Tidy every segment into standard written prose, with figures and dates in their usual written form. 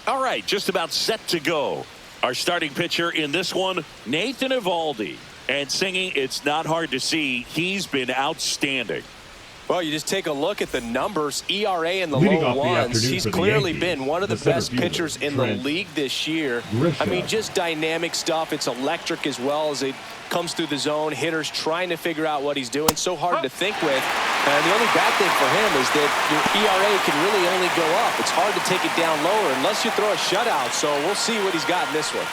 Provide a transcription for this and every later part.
All right, just about set to go. Our starting pitcher in this one, Nathan Eovaldi. And singing, it's not hard to see, he's been outstanding. Well, you just take a look at the numbers, ERA in the low ones. He's clearly been one of the best pitchers in the league this year. I mean, just dynamic stuff. It's electric as well as it comes through the zone. Hitters trying to figure out what he's doing. So hard to think with. And the only bad thing for him is that your ERA can really only go up. It's hard to take it down lower unless you throw a shutout. So we'll see what he's got in this one.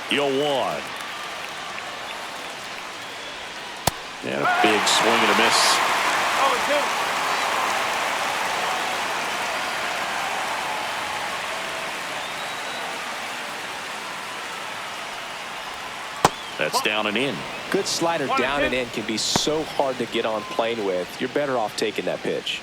0-1. And a big swing and a miss. That's down and in. Good slider down and in can be so hard to get on plane with. You're better off taking that pitch.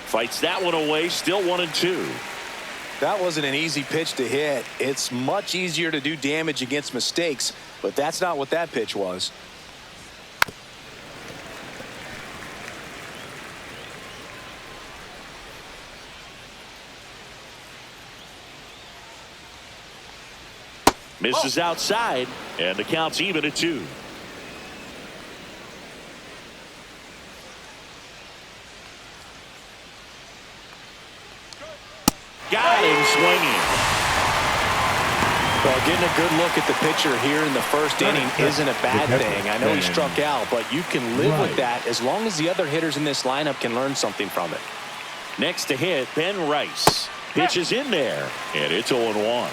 Fights that one away, still 1-2. That wasn't an easy pitch to hit. It's much easier to do damage against mistakes, but that's not what that pitch was. Misses outside, and the count's even at 2. Got him swinging. Well, getting a good look at the pitcher here in the first inning isn't a bad thing. I know he struck out, but you can live with that as long as the other hitters in this lineup can learn something from it. Next to hit, Ben Rice. Pitch is in there, and it's 0-1.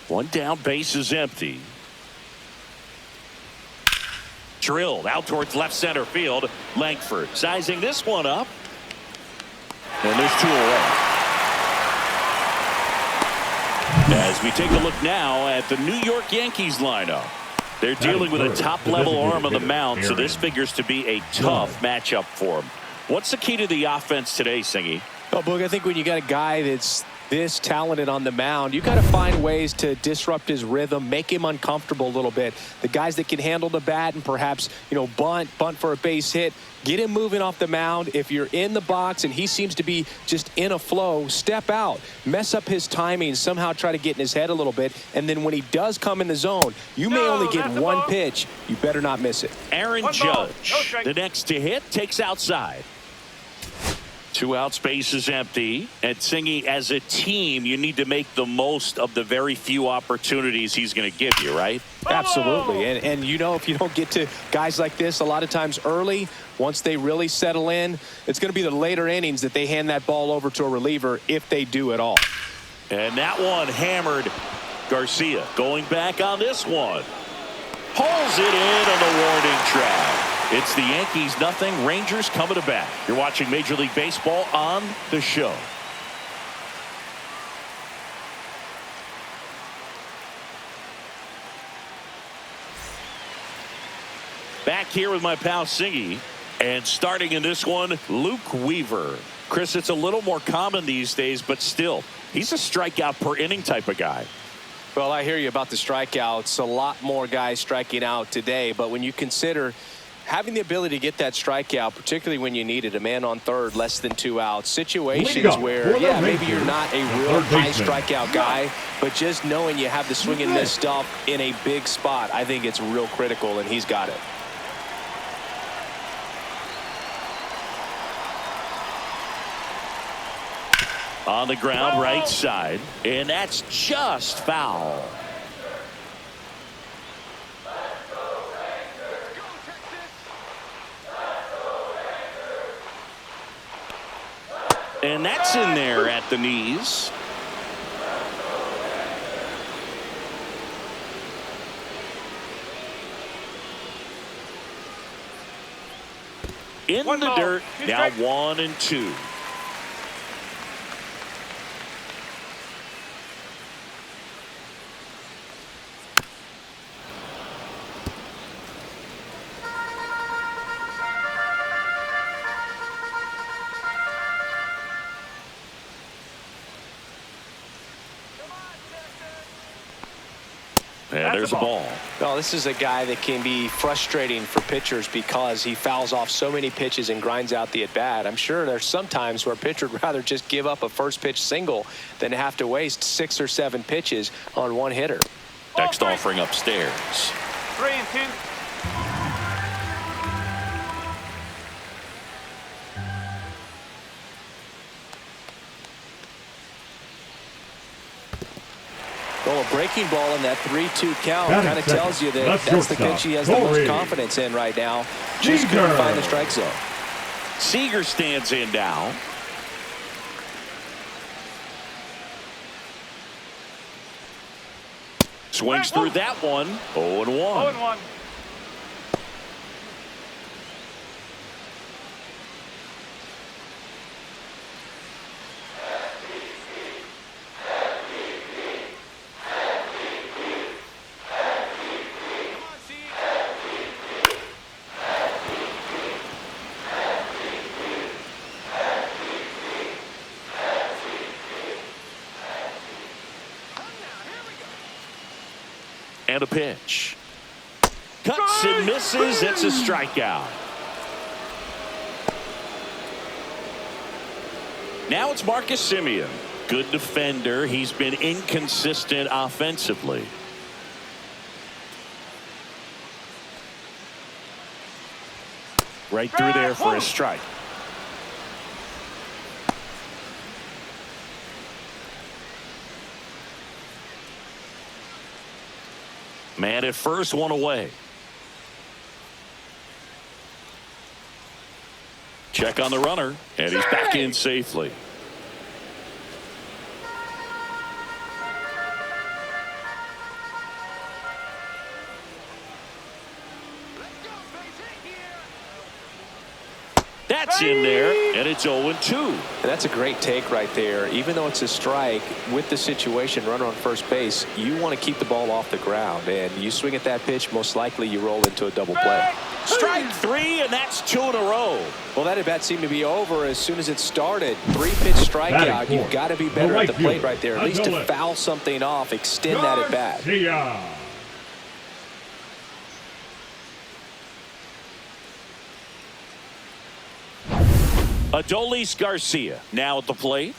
One down, base is empty. Drilled out towards left center field. Langford sizing this one up. And there's 2 away. As we take a look now at the New York Yankees lineup. They're dealing with a top-level arm on the mound, so this figures to be a tough matchup for them. What's the key to the offense today, Singy? Well, Boog, I think when you got a guy that's this talented on the mound, you got to find ways to disrupt his rhythm, make him uncomfortable a little bit. The guys that can handle the bat and perhaps, bunt for a base hit, get him moving off the mound. If you're in the box and he seems to be just in a flow, step out, mess up his timing, somehow try to get in his head a little bit. And then when he does come in the zone, you may only get one pitch. You better not miss it. Aaron Judge, the next to hit, takes outside. 2 outs, base is empty. And Singy, as a team, you need to make the most of the very few opportunities he's going to give you, right? Absolutely. And if you don't get to guys like this a lot of times early, once they really settle in, it's going to be the later innings that they hand that ball over to a reliever if they do at all. And that one hammered. Garcia going back on this one. Pulls it in on the warning track. It's the Yankees nothing, Rangers coming to bat. You're watching Major League Baseball on the show. Back here with my pal Singy. And starting in this one, Luke Weaver. Chris, it's a little more common these days, but still, he's a strikeout per inning type of guy. Well, I hear you about the strikeouts. A lot more guys striking out today. But when you consider having the ability to get that strikeout, particularly when you need it, a man on third, less than 2 outs, situations where, maybe you're not a real high strikeout guy, but just knowing you have the swing and miss stuff in a big spot, I think it's real critical, and he's got it. On the ground, right side, and that's just foul. And that's in there at the knees. in the dirt. Now 1-2. And there's a ball. Well, this is a guy that can be frustrating for pitchers because he fouls off so many pitches and grinds out the at-bat. I'm sure there's some times where a pitcher would rather just give up a first pitch single than have to waste 6 or 7 pitches on one hitter. Next offering upstairs. 3-2. Well, a breaking ball in that 3-2 count kind of tells you that that's the pitch he has the most confidence in right now. Just couldn't find the strike zone. Seager stands in now. Swings through that one. 0-1. 0-1. And a pitch. Cuts and misses. It's a strikeout. Now it's Marcus Semien. Good defender. He's been inconsistent offensively. Right through there for a strike. Man at first, one away. Check on the runner, and he's back in safely. That's in there, and it's 0-2. And that's a great take right there. Even though it's a strike, with the situation, runner on first base, you want to keep the ball off the ground. And you swing at that pitch, most likely you roll into a double play. Strike 3, and that's 2 in a row. Well, that at bat seemed to be over as soon as it started. 3-pitch strikeout. You've got to be better at the plate right there. At least to foul something off, extend that at bat. Adolis Garcia now at the plate.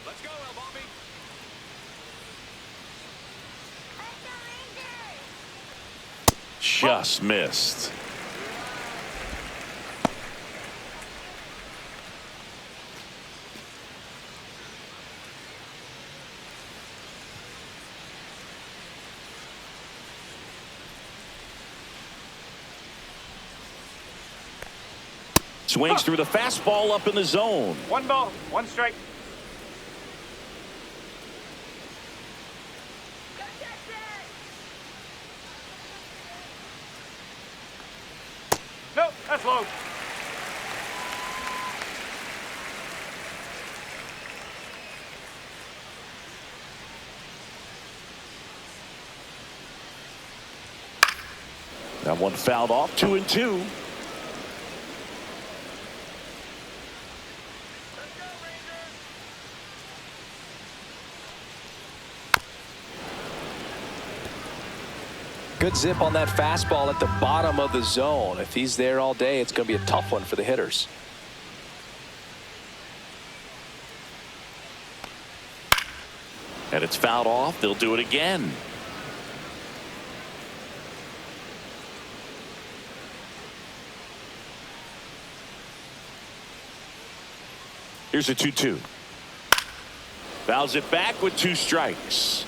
Let's go, Mlb. Just missed. Swings through the fastball up in the zone. 1 ball, 1 strike. Nope, that's low. That one fouled off. 2-2. Good zip on that fastball at the bottom of the zone. If he's there all day, it's going to be a tough one for the hitters. And it's fouled off. They'll do it again. Here's a 2-2. Fouls it back with 2 strikes.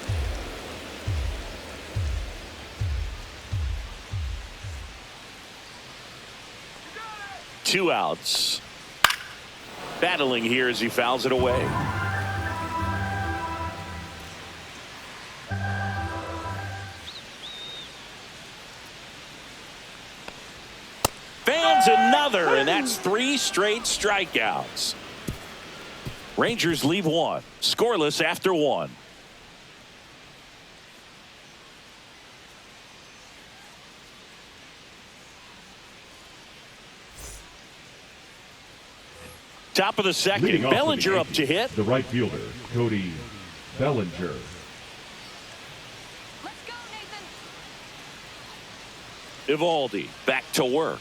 Two outs. Battling here as he fouls it away. Fans, another another, and that's 3 straight strikeouts. Rangers leave 1. Scoreless after 1. Top of the second, Bellinger up to hit. The right fielder, Cody Bellinger. Let's go, Nathan. Evaldi back to work.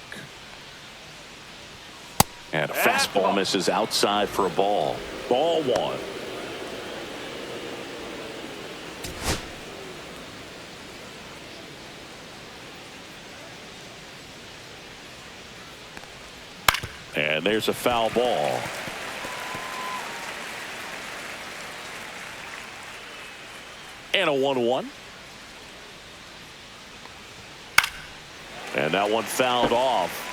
And a fastball misses outside for a ball. Ball 1. And there's a foul ball. And a 1-1. And that one fouled off.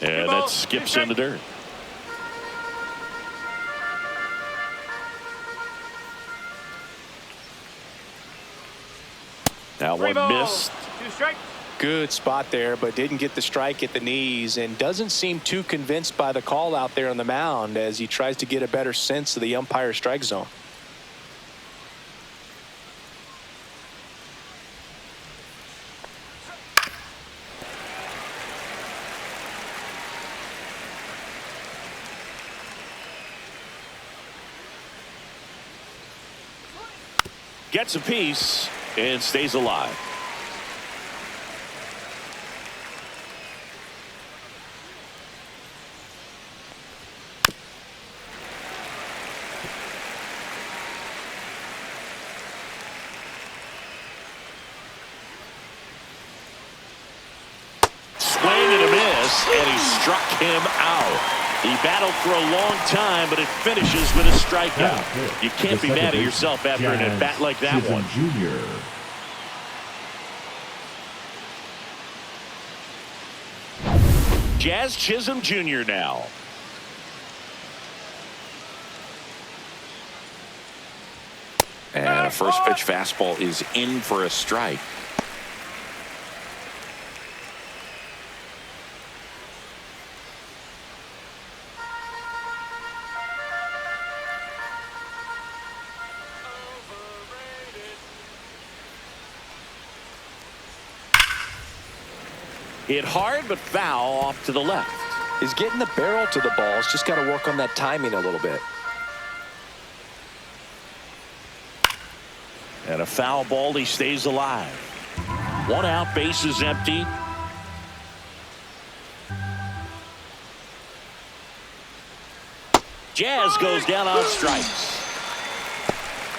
And that skips in the dirt. That one missed. 2 strikes. Good spot there, but didn't get the strike at the knees, and doesn't seem too convinced by the call out there on the mound as he tries to get a better sense of the umpire strike zone. Gets a piece and stays alive. Swing and a miss, and he struck him out. He battled for a long time, but it finishes with a strikeout. You can't be mad at yourself after an at-bat like that one. Jr. Jazz Chisholm Jr. now. And a first pitch fastball is in for a strike. Hit hard but foul off to the left. He's getting the barrel to the ball. He's just got to work on that timing a little bit. And a foul ball, he stays alive. 1 out, base is empty. Jazz goes down on strikes.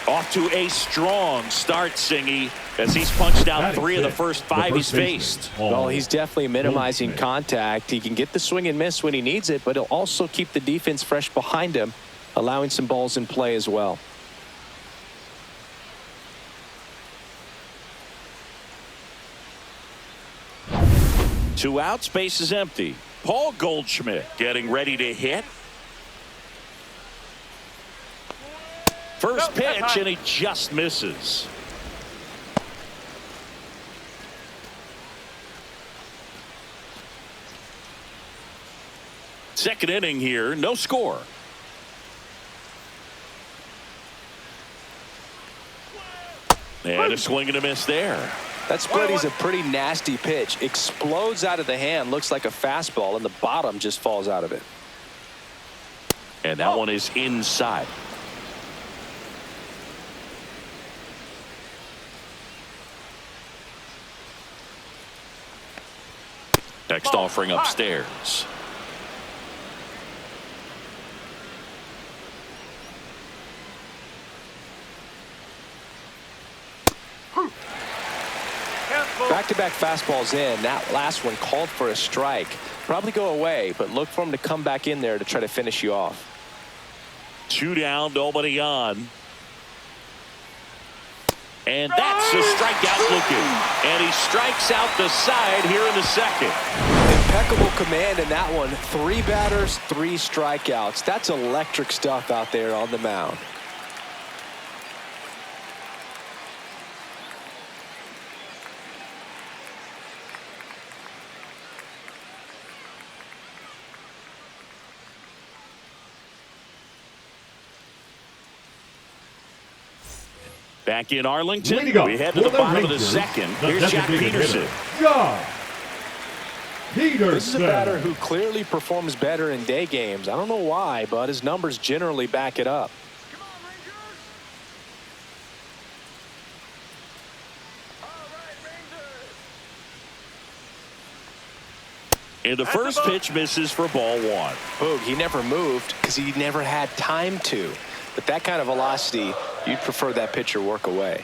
Off to a strong start, Singy, as he's punched out 3 of the first 5 he's faced. Well, he's definitely minimizing contact. He can get the swing and miss when he needs it, but he'll also keep the defense fresh behind him, allowing some balls in play as well. Two outs, base is empty. Paul Goldschmidt getting ready to hit. First pitch, and he just misses. Second inning here, no score. And a swing and a miss there. That split is a pretty nasty pitch. Explodes out of the hand, looks like a fastball, and the bottom just falls out of it. And that one is inside. Next offering upstairs. Back-to-back fastballs in. That last one called for a strike. Probably go away, but look for him to come back in there to try to finish you off. 2 down, nobody on. And that's a strikeout looking. And he strikes out the side here in the second. Impeccable command in that one. 3 batters, 3 strikeouts. That's electric stuff out there on the mound. Back in Arlington, Leading up we head to for the bottom of the Rangers, second. the Here's Jack designated Peterson. hitter, Jack Peterson. This is a batter who clearly performs better in day games. I don't know why, but his numbers generally back it up. And the first pitch misses for ball one. Boog, he never moved because he never had time to. But that kind of velocity, you'd prefer that pitcher work away.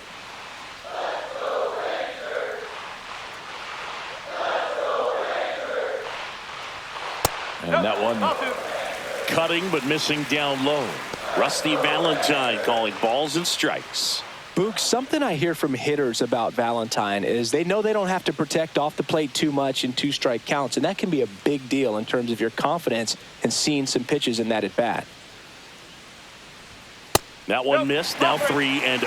And that one cutting but missing down low. Rusty Valentine calling balls and strikes. Boog, something I hear from hitters about Valentine is they know they don't have to protect off the plate too much in 2-strike counts, and that can be a big deal in terms of your confidence in seeing some pitches in that at bat. That one missed, now 3-0.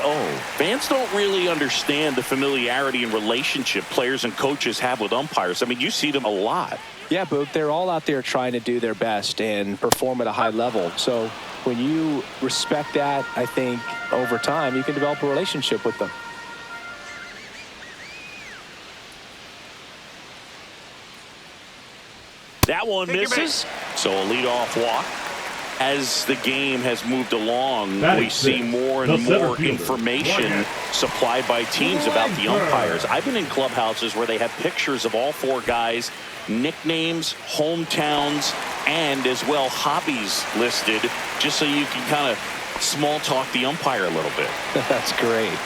Fans don't really understand the familiarity and relationship players and coaches have with umpires. I mean, you see them a lot. Yeah, Boog, they're all out there trying to do their best and perform at a high level. So when you respect that, I think over time you can develop a relationship with them. That one misses, so a leadoff walk. As the game has moved along, we see more and more information supplied by teams about the umpires. I've been in clubhouses where they have pictures of all 4 guys, nicknames, hometowns, and as well hobbies listed, just so you can kind of small talk the umpire a little bit. That's great.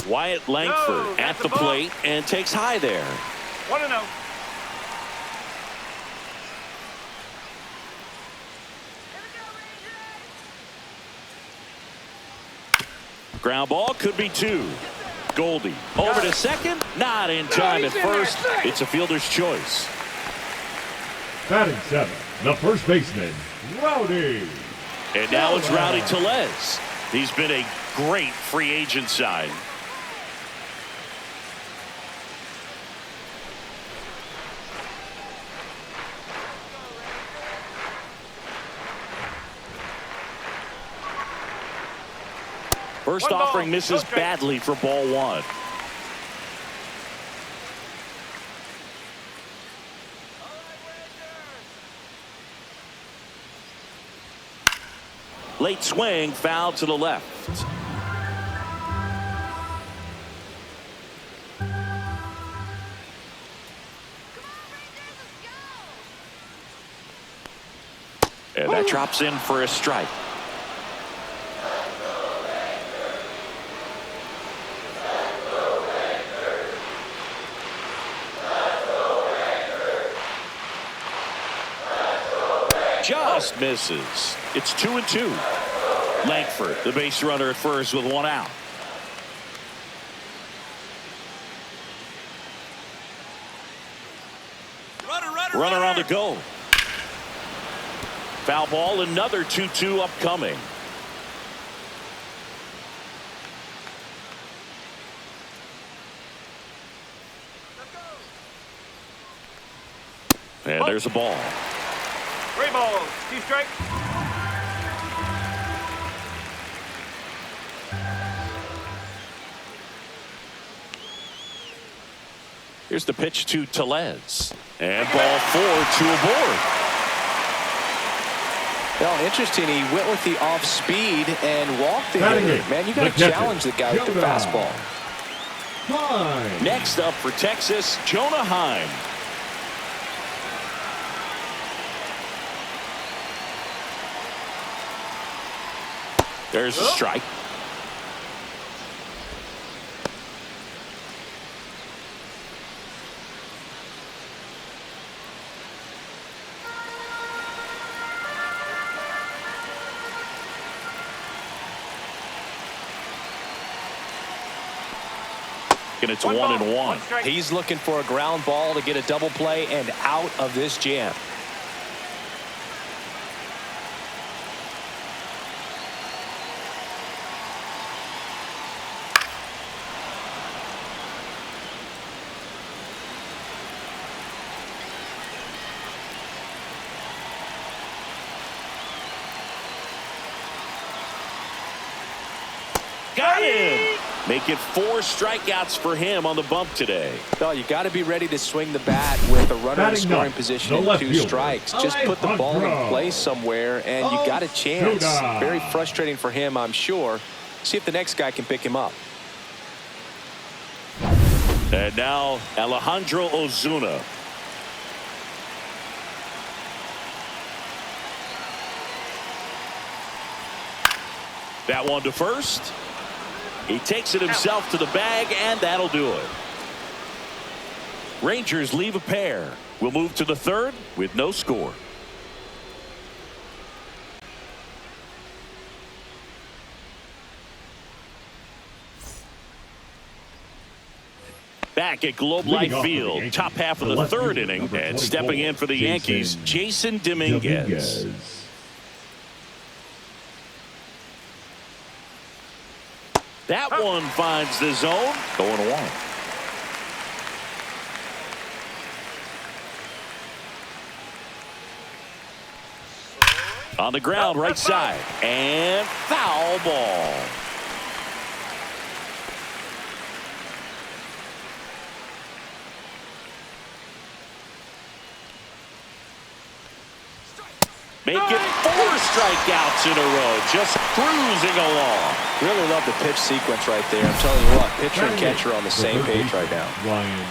Wyatt Langford at the plate and takes high there. 1-0. Ground ball could be 2. Goldie over to second, not in time at first. It's a fielder's choice. Batting 7, the first baseman, Rowdy. And now it's Rowdy Tellez. He's been a great free agent sign. First offering misses badly for ball 1. Late swing, foul to the left. And that drops in for a strike. Just misses. It's 2-2. Langford, the base runner at first with 1 out. Runner on the go. Foul ball, another 2-2 upcoming. And there's a ball. 3 balls, 2 strikes. Here's the pitch to Tellez. And ball 4, 2 aboard. Well, interesting. He went with the off speed and walked the hitter. Man, you got to challenge the guy with the fastball. Next up for Texas, Jonah Heim. There's a strike. And it's 1-1. He's looking for a ground ball to get a double play and out of this jam. Got him. Make it 4 strikeouts for him on the bump today. No, you got to be ready to swing the bat with a runner in scoring position and 2 strikes. Just put the ball in play somewhere, and you got a chance. Very frustrating for him, I'm sure. See if the next guy can pick him up. And now Alejandro Ozuna. That one to first. He takes it himself to the bag, and that'll do it. Rangers leave a pair. We'll move to the third with no score. Back at Globe Life Field, top half of the third inning, and stepping in for the Yankees, Jason Dominguez. That one finds the zone. 0-1. On the ground, right side, and foul ball. Make it 4 strikeouts in a row, just cruising along. Really love the pitch sequence right there. I'm telling you what, pitcher and catcher are on the same page right now. Ryan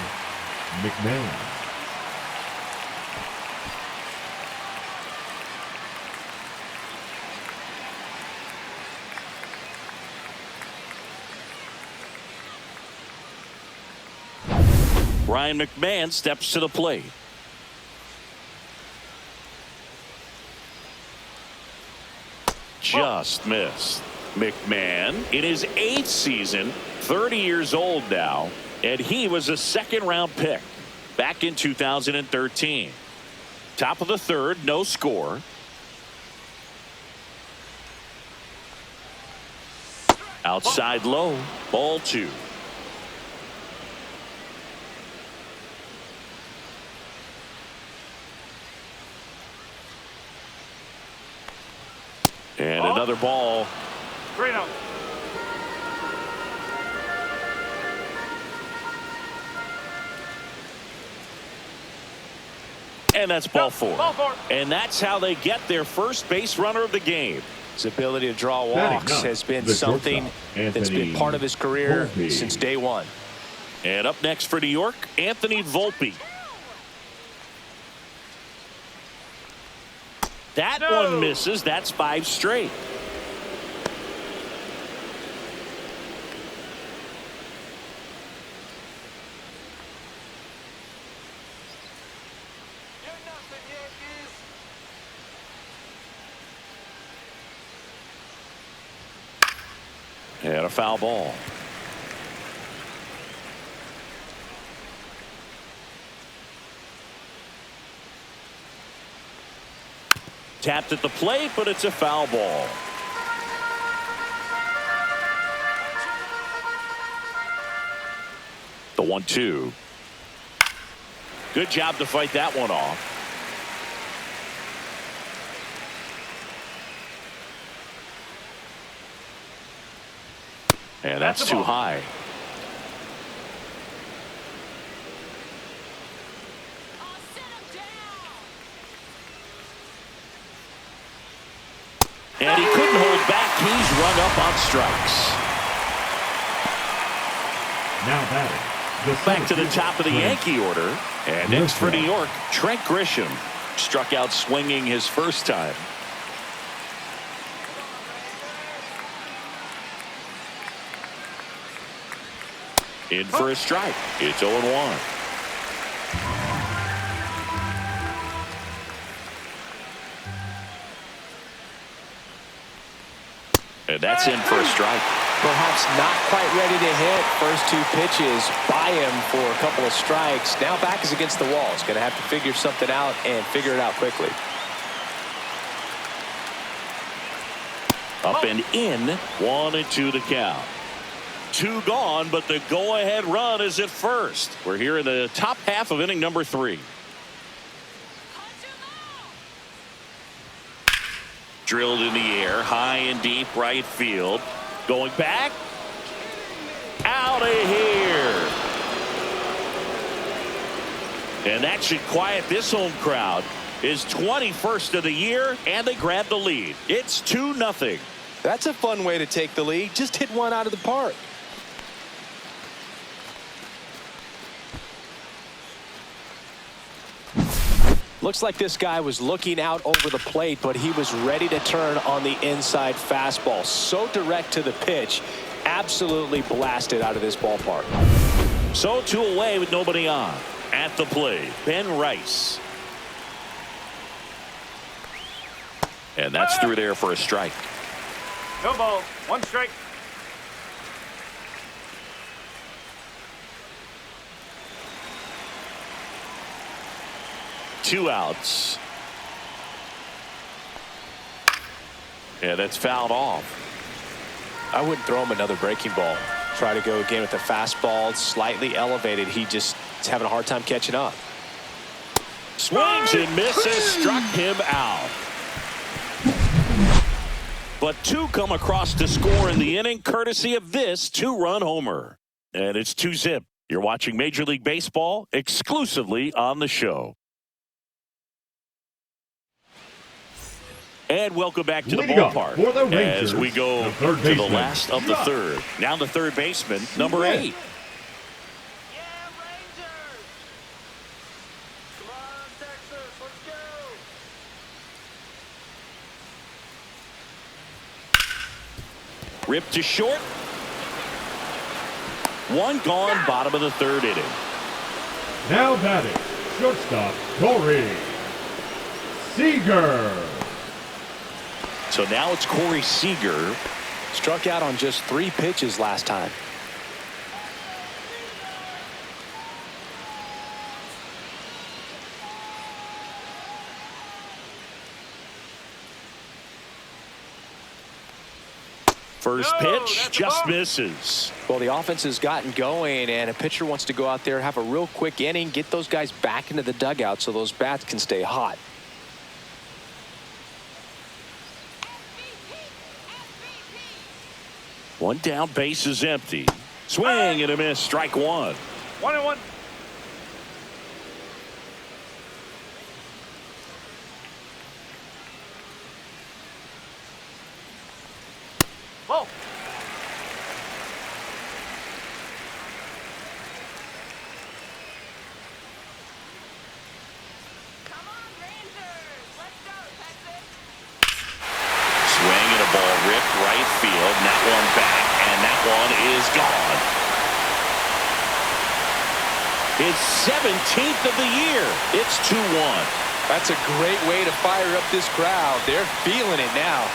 McMahon. Ryan McMahon steps to the plate. Just missed. McMahon in his 8th season, 30 years old now, and he was a 2nd-round pick back in 2013. Top of the third, no score. Outside low, ball 2. And another ball. 3-0. And that's ball 4. And that's how they get their first base runner of the game. His ability to draw walks has been something that's been part of his career since day one. And up next for New York, Anthony Volpe. That one misses. That's 5 straight. And a foul ball. Tapped at the plate, but it's a foul ball. The 1-2. Good job to fight that one off. And that's too high. And he couldn't hold back. He's run up on strikes. Now batting. Back to the top of the Yankee order. And next for New York, Trent Grisham. Struck out swinging his first time. In for a strike. It's 0-1. And that's in for a strike. Perhaps not quite ready to hit. First 2 pitches by him for a couple of strikes. Now back is against the wall. He's going to have to figure something out and figure it out quickly. Up and in. 1-2 the count. 2 gone, but the go-ahead run is at first. We're here in the top half of inning number 3. Drilled in the air, high and deep right field. Going back, of here. And that should quiet this home crowd. His 21st of the year, and they grab the lead. It's 2-0. That's a fun way to take the lead. Just hit one out of the park. Looks like this guy was looking out over the plate, but he was ready to turn on the inside fastball. So direct to the pitch. Absolutely blasted out of this ballpark. So 2 away with nobody on. At the plate, Ben Rice. And that's through there for a strike. No ball. 1 strike. Two outs. And that's fouled off. I wouldn't throw him another breaking ball. Try to go again with the fastball, slightly elevated. He just is having a hard time catching up. Swings and misses, struck him out. But 2 come across to score in the inning, courtesy of this 2-run homer. And it's 2-zip. You're watching Major League Baseball exclusively on the show. And welcome back to the ballpark as we go to the last of the third. Now the third baseman, number 8. Yeah, Rangers! Come on, Texas, let's go! Ripped to short. 1 gone, bottom of the third inning. Now batting, shortstop Corey Seager. So now it's Corey Seager. Struck out on just 3 pitches last time. First pitch just misses. Well, the offense has gotten going, and a pitcher wants to go out there, have a real quick inning, get those guys back into the dugout so those bats can stay hot. One down, base is empty. Swing and a miss, strike 1. 1-1. Ball. Come on, Rangers! Let's go, Texas! Swing and a ball ripped right field. And that one back, and that one is gone. His 17th of the year. It's 2-1. That's a great way to fire up this crowd. They're feeling it now.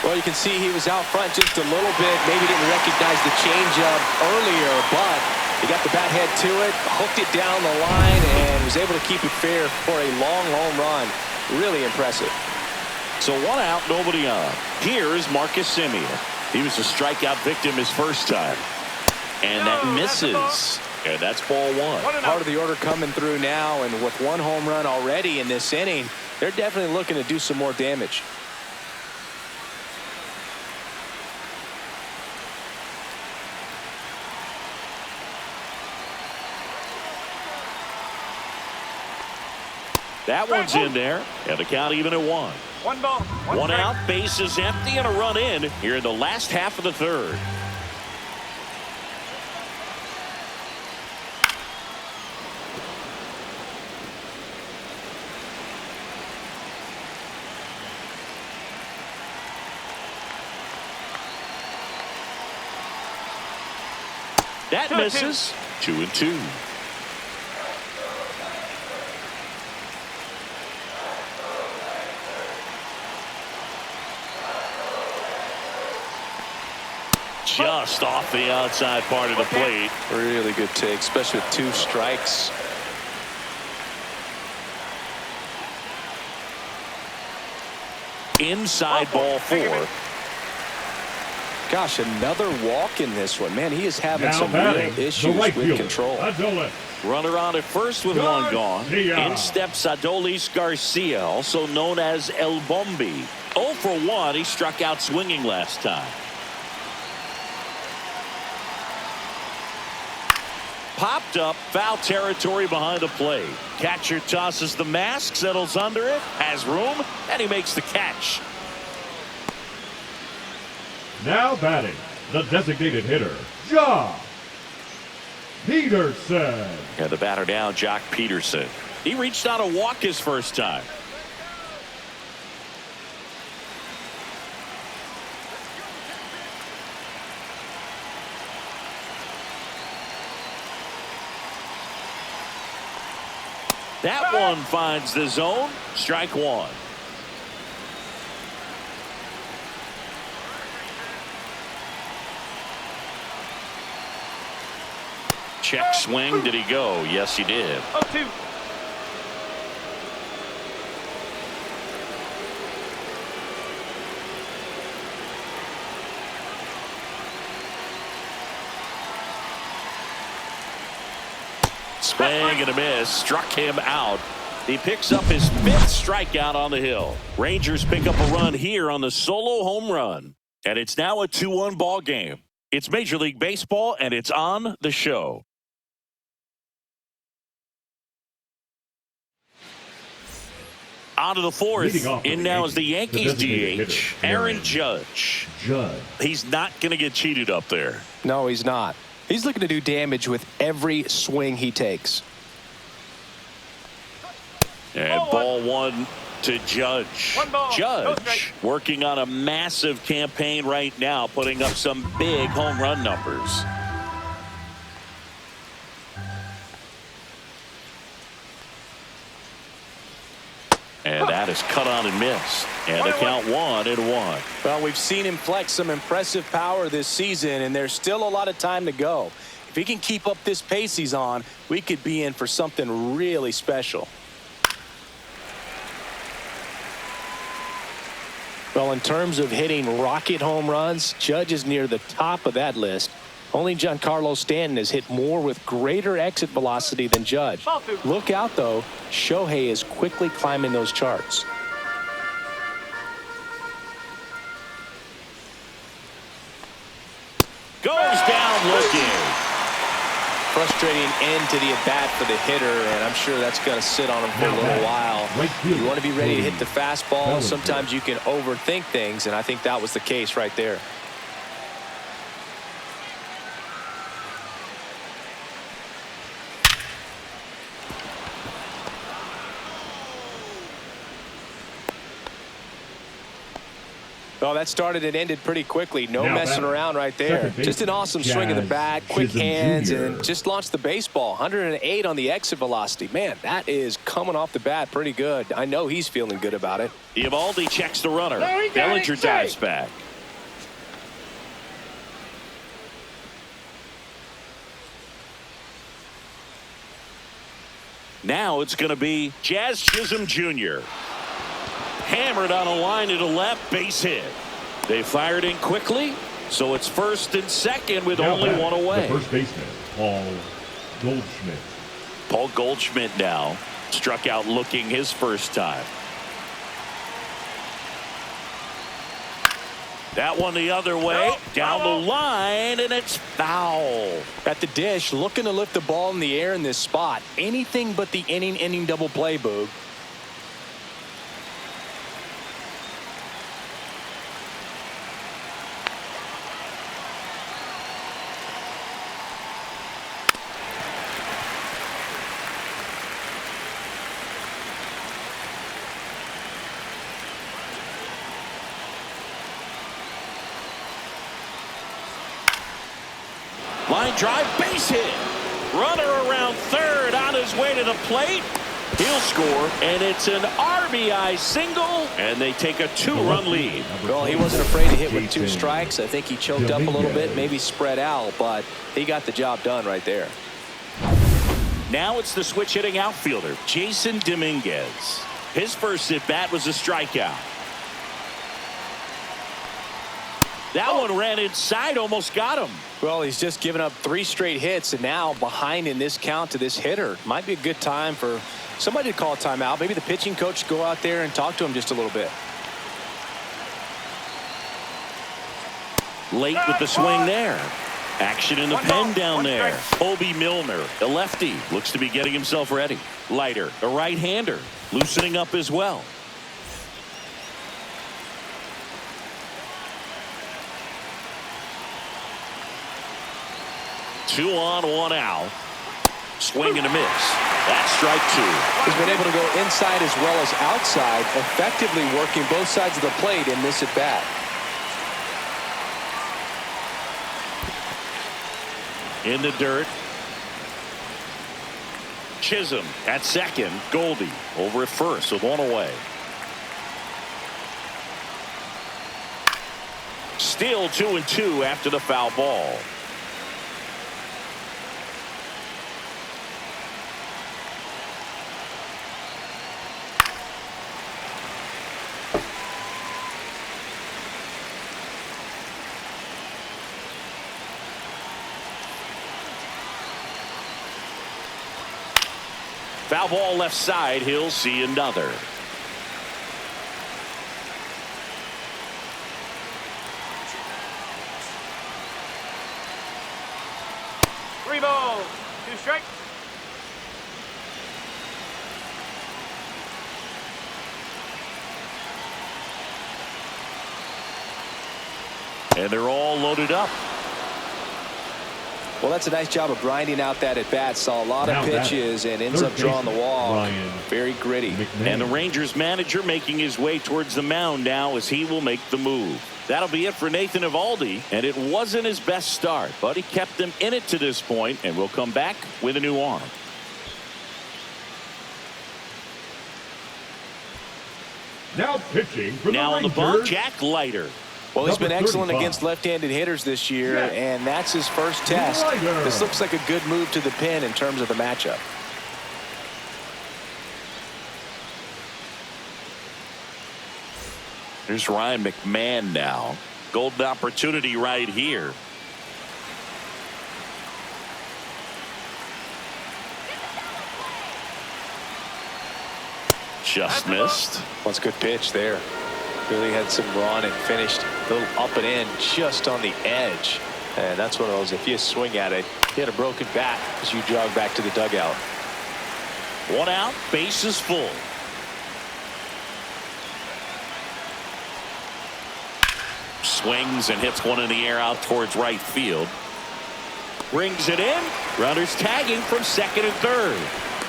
Well, you can see he was out front just a little bit. Maybe didn't recognize the changeup earlier, but he got the bat head to it, hooked it down the line, and was able to keep it fair for a long home run. Really impressive. So 1 out, nobody on. Here is Marcus Semien. He was a strikeout victim his first time. And that misses. And that's ball 1. Part of the order coming through now, and with 1 home run already in this inning, they're definitely looking to do some more damage. That one's in there, and the count even at 1. 1 ball. 1 out, base is empty, and a run in here in the last half of the third. That misses. 2-2. Just off the outside part of the plate. Really good take, especially with 2 strikes. Inside ball 4. Gosh, another walk in this one. Man, he is having Now some batting, real issues the right with fielder, control. Adolis. Runner on at first with one gone. Garcia. In steps Adolis Garcia, also known as Mlb. 0 for 1. He struck out swinging last time. Popped up, foul territory behind the plate. Catcher tosses the mask, settles under it, has room, and he makes the catch. Now batting, the designated hitter, Jock Peterson. And the batter down, Jock Peterson. He reached out a walk his first time. That one finds the zone. Strike one. Check swing. Did he go? Yes, he did. 0-2. Swing and a miss. Struck him out. He picks up his 5th strikeout on the hill. Rangers pick up a run here on the solo home run. And it's now a 2-1 ball game. It's Major League Baseball, and it's on the show. On to the 4th. In now is the Yankees DH, Aaron Judge. He's not going to get cheated up there. No, he's not. He's looking to do damage with every swing he takes. And ball one to Judge. One ball, no strike. Judge working on a massive campaign right now, putting up some big home run numbers. And that is cut on and missed. And the count 1-1. Well, we've seen him flex some impressive power this season, and there's still a lot of time to go. If he can keep up this pace he's on, we could be in for something really special. Well, in terms of hitting rocket home runs, Judge is near the top of that list. Only Giancarlo Stanton has hit more with greater exit velocity than Judge. Look out, though. Shohei is quickly climbing those charts. Goes down looking. Frustrating end to the at-bat for the hitter, and I'm sure that's going to sit on him for a little while. You want to be ready to hit the fastball. Sometimes you can overthink things, and I think that was the case right there. Well, that started and ended pretty quickly. No messing around right there. Just an awesome swing of the bat, quick hands, and just launched the baseball. 108 on the exit velocity. Man, that is coming off the bat pretty good. I know he's feeling good about it. Eovaldi checks the runner. Bellinger dives back. Now it's going to be Jazz Chisholm Jr. Hammered on a line to the left, base hit. They fired in quickly, so it's first and second with now only one away. The first baseman, Paul Goldschmidt. Paul Goldschmidt now struck out looking his first time. That one the other way, down the line, and it's foul. At the dish, looking to lift the ball in the air in this spot. Anything but the inning double play, Boog. Line drive, base hit. Runner around third on his way to the plate. He'll score, and it's an RBI single, and they take a 2-run lead. Well, he wasn't afraid to hit with 2 strikes. I think he choked up a little bit, maybe spread out, but he got the job done right there. Now it's the switch hitting outfielder, Jason Dominguez. His first at bat was a strikeout. That one ran inside, almost got him. Well, he's just given up 3 straight hits, and now behind in this count to this hitter. Might be a good time for somebody to call a timeout. Maybe the pitching coach go out there and talk to him just a little bit. Late with the swing there. Action in the pen down there. Obi Milner, a lefty, looks to be getting himself ready. Leiter, a right-hander, loosening up as well. Two on, one out. Swing and a miss. That's strike 2. He's been able to go inside as well as outside, effectively working both sides of the plate in this at bat. In the dirt. Chisholm at second. Goldie over at first with one away. Still 2-2 after the foul ball. Foul ball left side. He'll see another. Three balls, 2 strikes. And they're all loaded up. Well, that's a nice job of grinding out that at bat. Saw a lot of pitches and ends up drawing the wall. Very gritty. And the Rangers manager making his way towards the mound now as he will make the move. That'll be it for Nathan Eovaldi, and it wasn't his best start, but he kept them in it to this point, and will come back with a new arm. Now pitching for Now the on the Rangers, bump, Jack Leiter. Well, he's been excellent 35. against left-handed hitters this year, and that's his first test. Leiter. This looks like a good move to the pin in terms of the matchup. Here's Ryan McMahon now. Golden opportunity right here. Just missed. Well, it's a good pitch there. Really had some run and finished a little up and in just on the edge. And that's one of those, if you swing at it, you had a broken bat as you jog back to the dugout. One out, base is full. Swings and hits one in the air out towards right field. Brings it in. Runners tagging from second and third.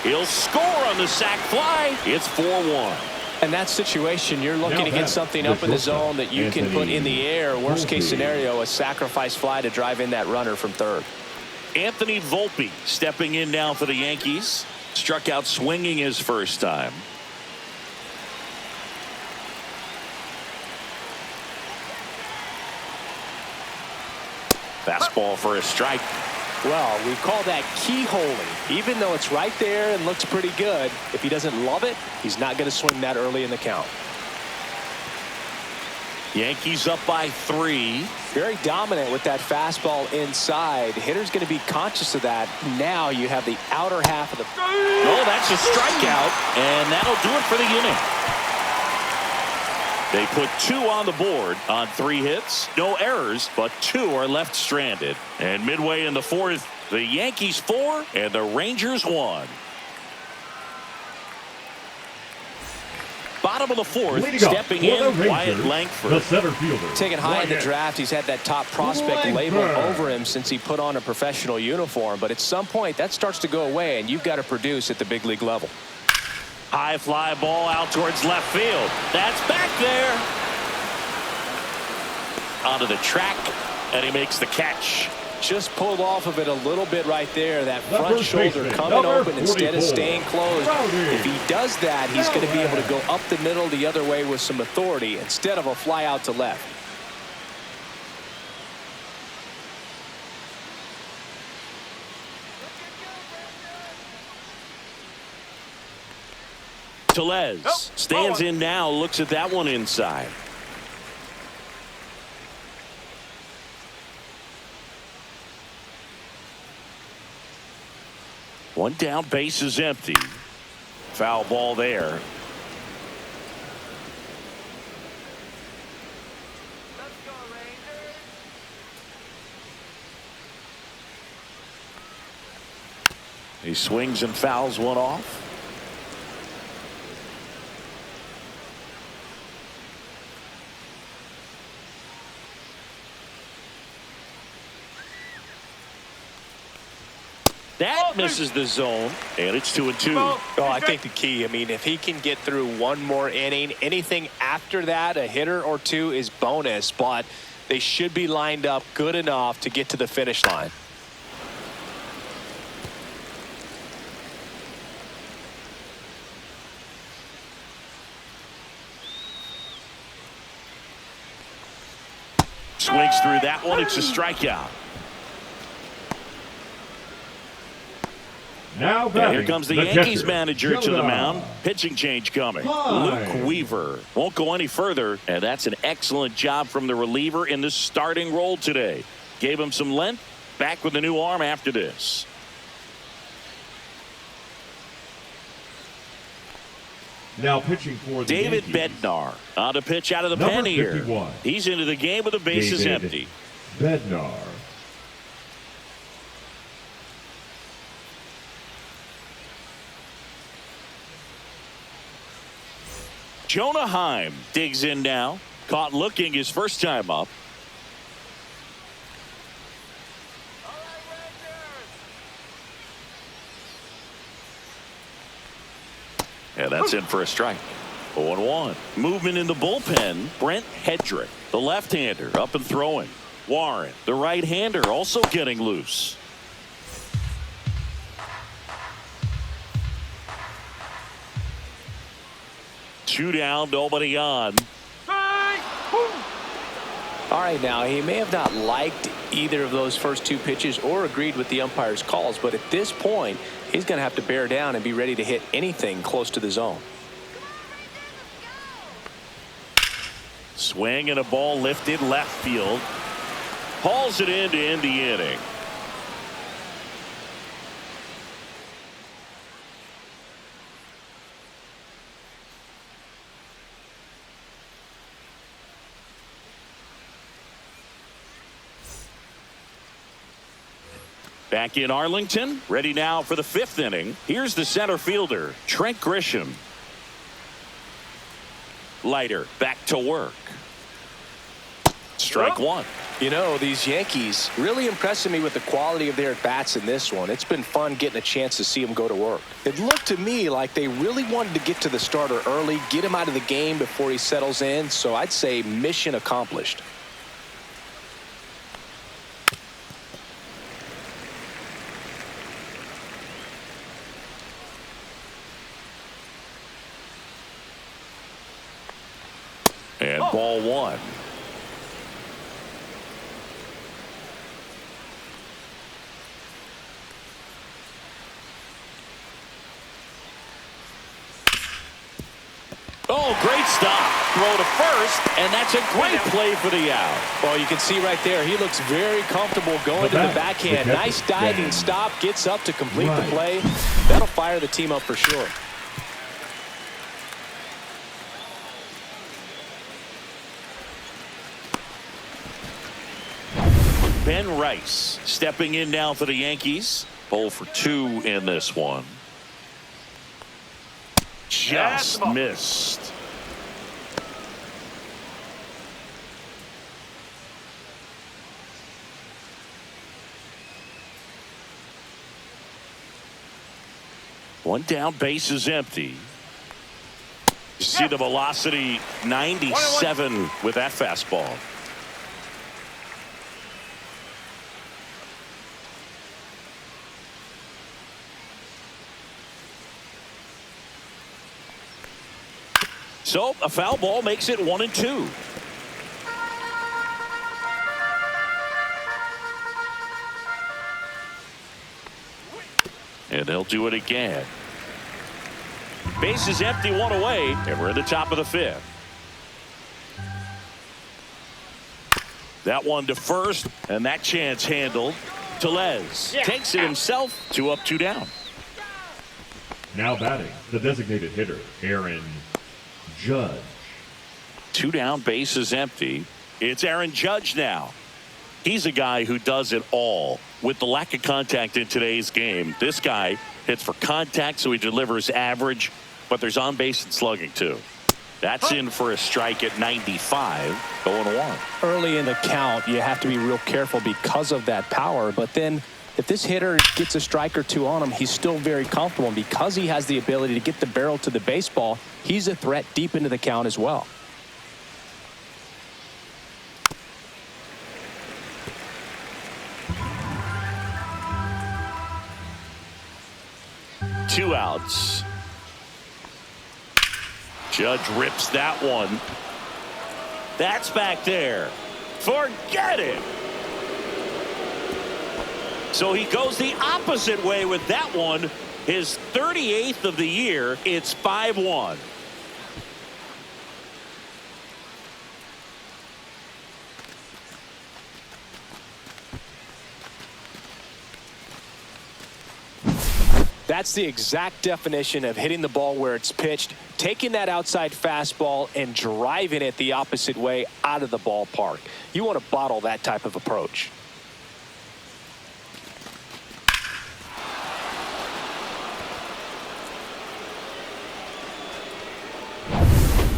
He'll score on the sac fly. It's 4-1. In that situation, you're looking to get something up in the zone that you can put in the air. Worst case scenario, a sacrifice fly to drive in that runner from third. Anthony Volpe stepping in now for the Yankees. Struck out swinging his first time. Fastball for a strike. Well, we call that keyholing. Even though it's right there and looks pretty good, if he doesn't love it, he's not going to swing that early in the count. Yankees up by 3. Very dominant with that fastball inside. Hitter's going to be conscious of that. Now you have the outer half of the... Oh, that's a strikeout, and that'll do it for the inning. They put 2 on the board on 3 hits. No errors, but 2 are left stranded. And midway in the 4th, the Yankees 4 and the Rangers 1. Bottom of the 4th, stepping in, Wyatt Langford. The center fielder. Taken high in the draft, he's had that top prospect label over him since he put on a professional uniform. But at some point, that starts to go away, and you've got to produce at the big league level. High fly ball out towards left field. That's back there. Onto the track, and he makes the catch. Just pulled off of it a little bit right there. That front shoulder coming open instead of staying closed. If he does that, he's going to be able to go up the middle the other way with some authority instead of a fly out to left. Tellez stands in now, looks at that one inside. One down, base is empty. Foul ball there. Let's go, Rangers. He swings and fouls one off. That misses the zone, and it's 2-2. Oh, I think the key, I mean, if he can get through one more inning, anything after that, a hitter or two is bonus, but they should be lined up good enough to get to the finish line. Swings through that one. It's a strikeout. Now And batting, here comes the catcher, Yankees manager to the Jonah. mound. Pitching change coming. Five. Luke Weaver won't go any further, and that's an excellent job from the reliever in the starting role today. Gave him some length. Back with a new arm after this. Now pitching for the David Yankees, Bednar on to pitch out of the Number pen here. 51. He's into the game with the bases David empty. Bednar. Jonah Heim digs in now. Caught looking his first time up. All right, Rangers. And that's in for a strike. 0-1. Movement in the bullpen. Brent Hedrick, the left-hander, up and throwing. Warren, the right-hander, also getting loose. Two down, nobody on. All right, now, he may have not liked either of those first two pitches or agreed with the umpire's calls, but at this point, he's going to have to bear down and be ready to hit anything close to the zone. Swing and a ball lifted left field. Hauls it in to end the inning. Back in Arlington, ready now for the fifth inning. Here's the center fielder, Trent Grisham. Leiter back to work. Strike one. You know, these Yankees really impressing me with the quality of their at-bats in this one. It's been fun getting a chance to see them go to work. It looked to me like they really wanted to get to the starter early, get him out of the game before he settles in, so I'd say mission accomplished. And ball one. Oh, great stop. Throw to first, and that's a great play for the out. Well, you can see right there, he looks very comfortable going to the backhand. Nice diving stop, gets up to complete the play. That'll fire the team up for sure. Ben Rice stepping in now for the Yankees. 0 for 2 in this one. Just missed. One down, base is empty. You see the velocity 97 with that fastball. So a foul ball makes it 1-2. And they'll do it again. Base is empty, one away, and we're at the top of the fifth. That one to first, and that chance handled. Telez takes it himself. 2 up, 2 down. Now batting, the designated hitter, Aaron Judge. 2 down, bases empty. It's Aaron Judge now. He's a guy who does it all. With the lack of contact in today's game, this guy hits for contact, so he delivers average, but there's on base and slugging too. That's in for a strike at 95, 0-1. Early in the count, you have to be real careful because of that power, but then if this hitter gets a strike or two on him, he's still very comfortable. And because he has the ability to get the barrel to the baseball, he's a threat deep into the count as well. Two outs. Judge rips that one. That's back there. Forget it. So he goes the opposite way with that one. His 38th of the year. It's 5-1. That's the exact definition of hitting the ball where it's pitched, taking that outside fastball and driving it the opposite way out of the ballpark. You want to bottle that type of approach.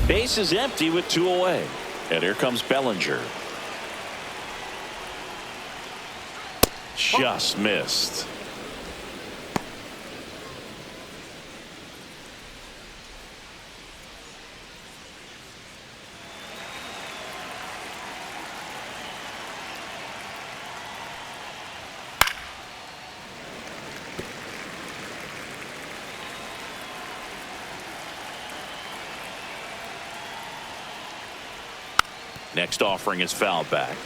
Base is empty with 2 away. And here comes Bellinger. Just missed. Next offering is fouled back.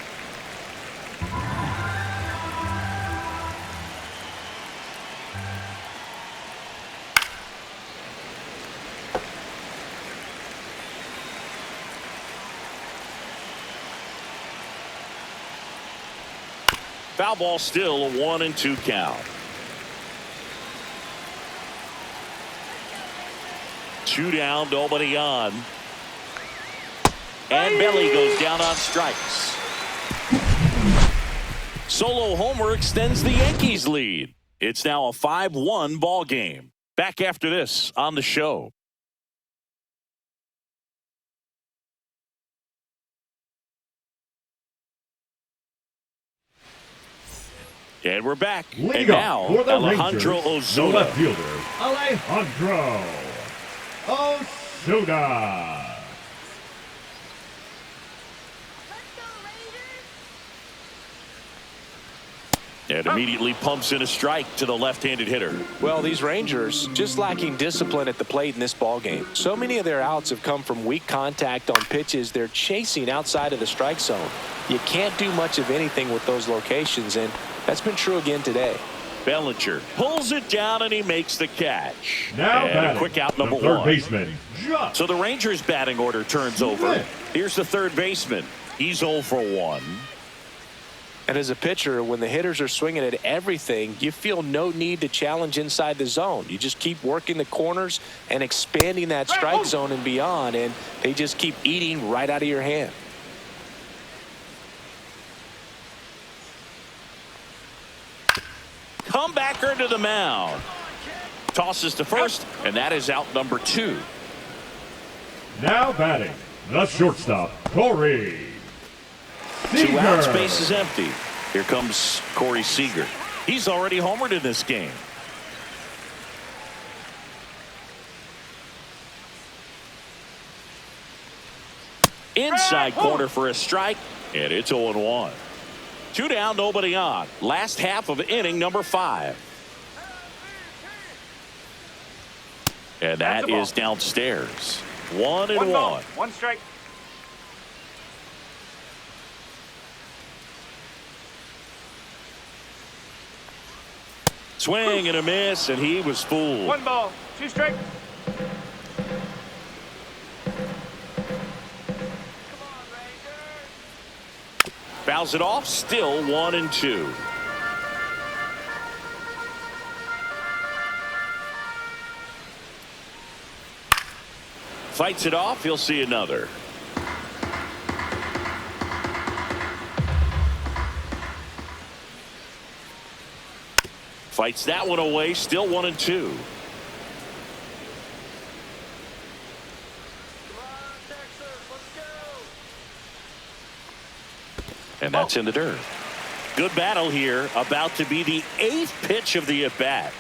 Foul ball, still a 1-2 count. 2 down, nobody on. And Belly goes down on strikes. Solo homer extends the Yankees lead. It's now a 5-1 ball game. Back after this on the show. And we're back. Leading and now for the Alejandro Rangers, the Osuna. left fielder, Alejandro Osuna. And immediately pumps in a strike to the left-handed hitter. Well, these Rangers just lacking discipline at the plate in this ball game. So many of their outs have come from weak contact on pitches they're chasing outside of the strike zone. You can't do much of anything with those locations, and that's been true again today. Bellinger pulls it down and he makes the catch. Now and batting, a quick out, number the third 1. baseman, Josh. So the Rangers batting order turns over. Here's the third baseman. He's 0 for 1. And as a pitcher, when the hitters are swinging at everything, you feel no need to challenge inside the zone. You just keep working the corners and expanding that strike zone and beyond, and they just keep eating right out of your hand. Comebacker to the mound. Tosses to first, and that is out number 2. Now batting, the shortstop, Corey 2 outs, Seager. base is empty. Here comes Corey Seager. He's already homered in this game. Inside corner for a strike, and it's 0-1. 2 down, nobody on. Last half of inning number 5. And that is downstairs. 1-1. 1 strike. Swing and a miss, and he was fooled. 1 ball, 2 strike. Fouls it off, still 1-2. Fights it off. He'll see another. Fights that one away. Still 1-2. And that's in the dirt. Good battle here. About to be the 8th pitch of the at-bat.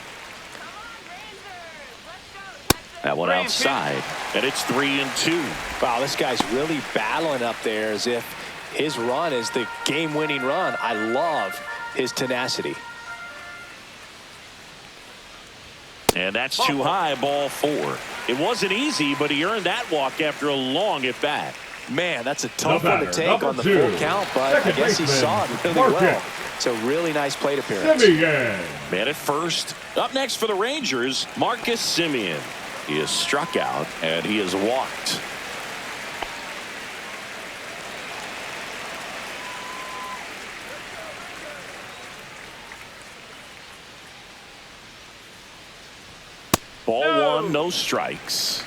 That one outside. And it's 3-2. Wow, this guy's really battling up there as if his run is the game-winning run. I love his tenacity. And that's too high, ball 4. It wasn't easy, but he earned that walk after a long at-bat. Man, that's a tough one to take on the full count, but I guess he saw it really well. It's a really nice plate appearance. Man at first. Up next for the Rangers, Marcus Semien. He is struck out, and he is walked. Ball 1, no strikes.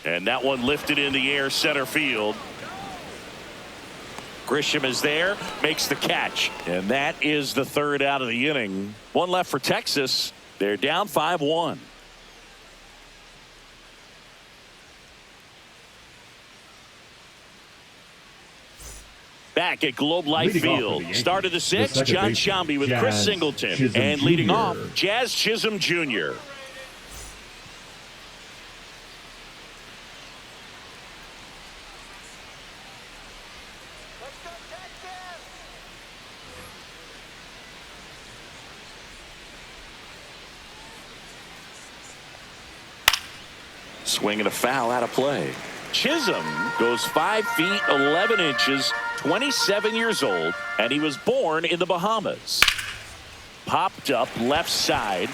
And that one lifted in the air, center field. Grisham is there, makes the catch. And that is the 3rd out of the inning. One left for Texas. They're down 5-1. Back at Globe Life Field. Start of the 6th, John Sciambi with Chris Singleton. And leading off, Jazz Chisholm Jr. Swing and a foul out of play. Chisholm goes 5 feet 11 inches, 27 years old, and he was born in the Bahamas. Popped up left side,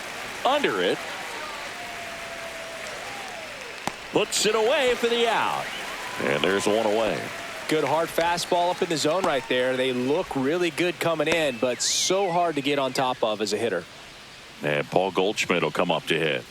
under it. Puts it away for the out. And there's one away. Good hard fastball up in the zone right there. They look really good coming in, but so hard to get on top of as a hitter. And Paul Goldschmidt will come up to hit.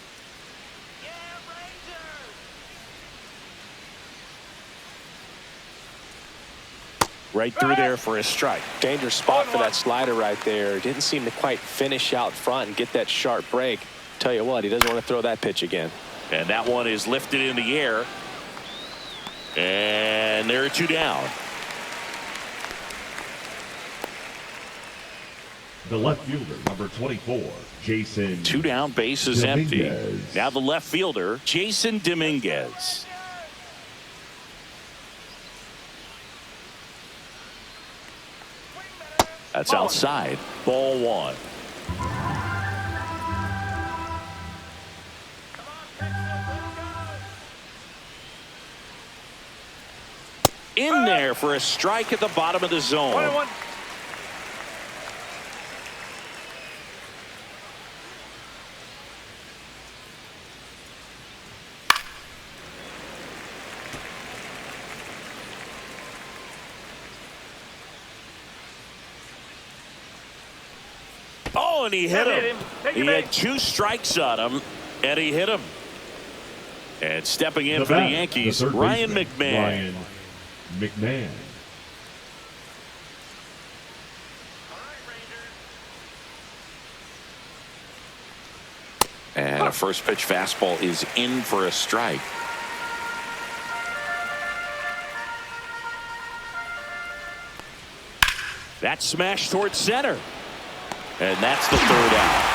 Right through there for a strike. Dangerous spot for that slider right there. Didn't seem to quite finish out front and get that sharp break. Tell you what, he doesn't want to throw that pitch again. And that one is lifted in the air. And there are 2 down. The left fielder, number 24, Jason. 2 down, base is empty. Dominguez. Now the left fielder, Jason Dominguez. That's outside. Ball 1. In there for a strike at the bottom of the zone. 1-1. Oh, and he hit him. Take He it had back. 2 strikes on him, and he hit him. And stepping in The for the bat, Yankees, the third Ryan baseman, McMahon. Ryan McMahon. And a first pitch fastball is in for a strike. That smash towards center. And that's the 3rd out.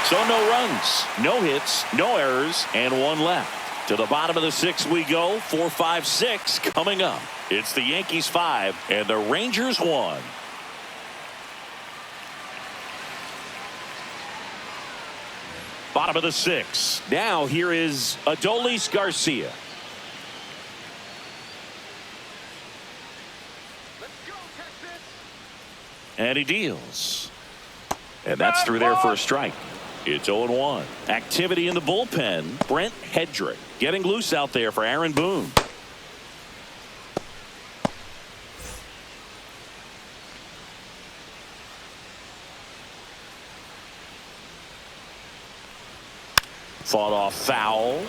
So no runs, no hits, no errors, and 1 left. To the bottom of the 6th we go. 4, 5, 6 coming up. It's the Yankees 5 and the Rangers 1. Bottom of the 6th. Now here is Adolis Garcia. And he deals. And that's through there for a strike. It's 0-1. Activity in the bullpen. Brent Hedrick getting loose out there for Aaron Boone. Fought off foul.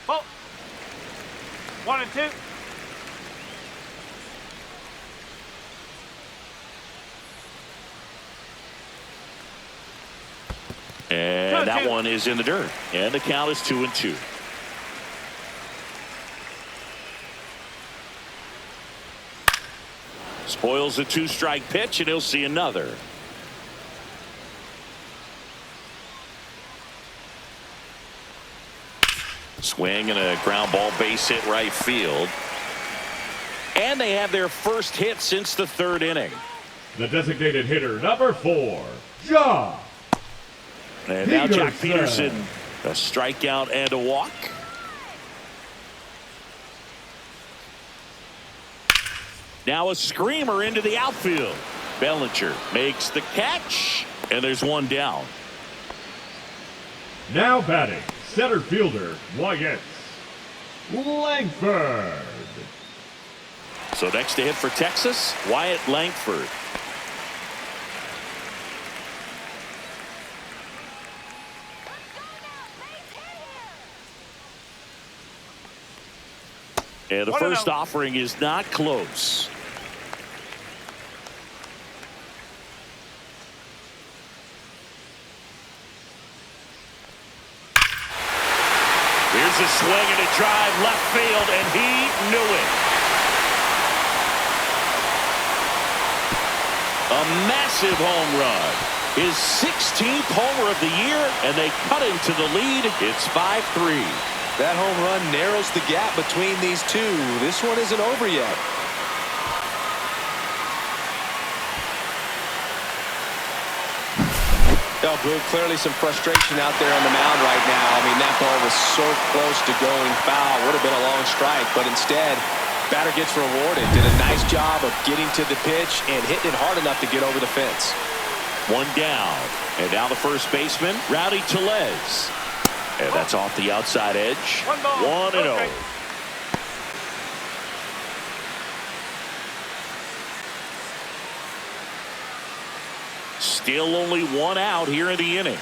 Oh. 1 and 2. And that one is in the dirt. And the count is 2-2. Spoils a 2-strike pitch, and he'll see another. Swing and a ground ball base hit right field. And they have their first hit since the 3rd inning. The designated hitter, number 4, John. And now Jack Peterson, a strikeout and a walk. Now a screamer into the outfield. Bellinger makes the catch, and there's one down. Now batting, center fielder, Wyatt Langford. So next to hit for Texas, Wyatt Langford. And the first offering is not close. Here's a swing and a drive left field, and he knew it. A massive home run. His 16th homer of the year, and they cut him to the lead. It's 5-3. That home run narrows the gap between these two. This one isn't over yet. Oh, Boog, clearly some frustration out there on the mound right now. I mean, that ball was so close to going foul. Would have been a long strike, but instead, batter gets rewarded. Did a nice job of getting to the pitch and hitting it hard enough to get over the fence. One down. And now the first baseman, Rowdy Tellez. And that's off the outside edge. 1-0. Still only one out here in the inning.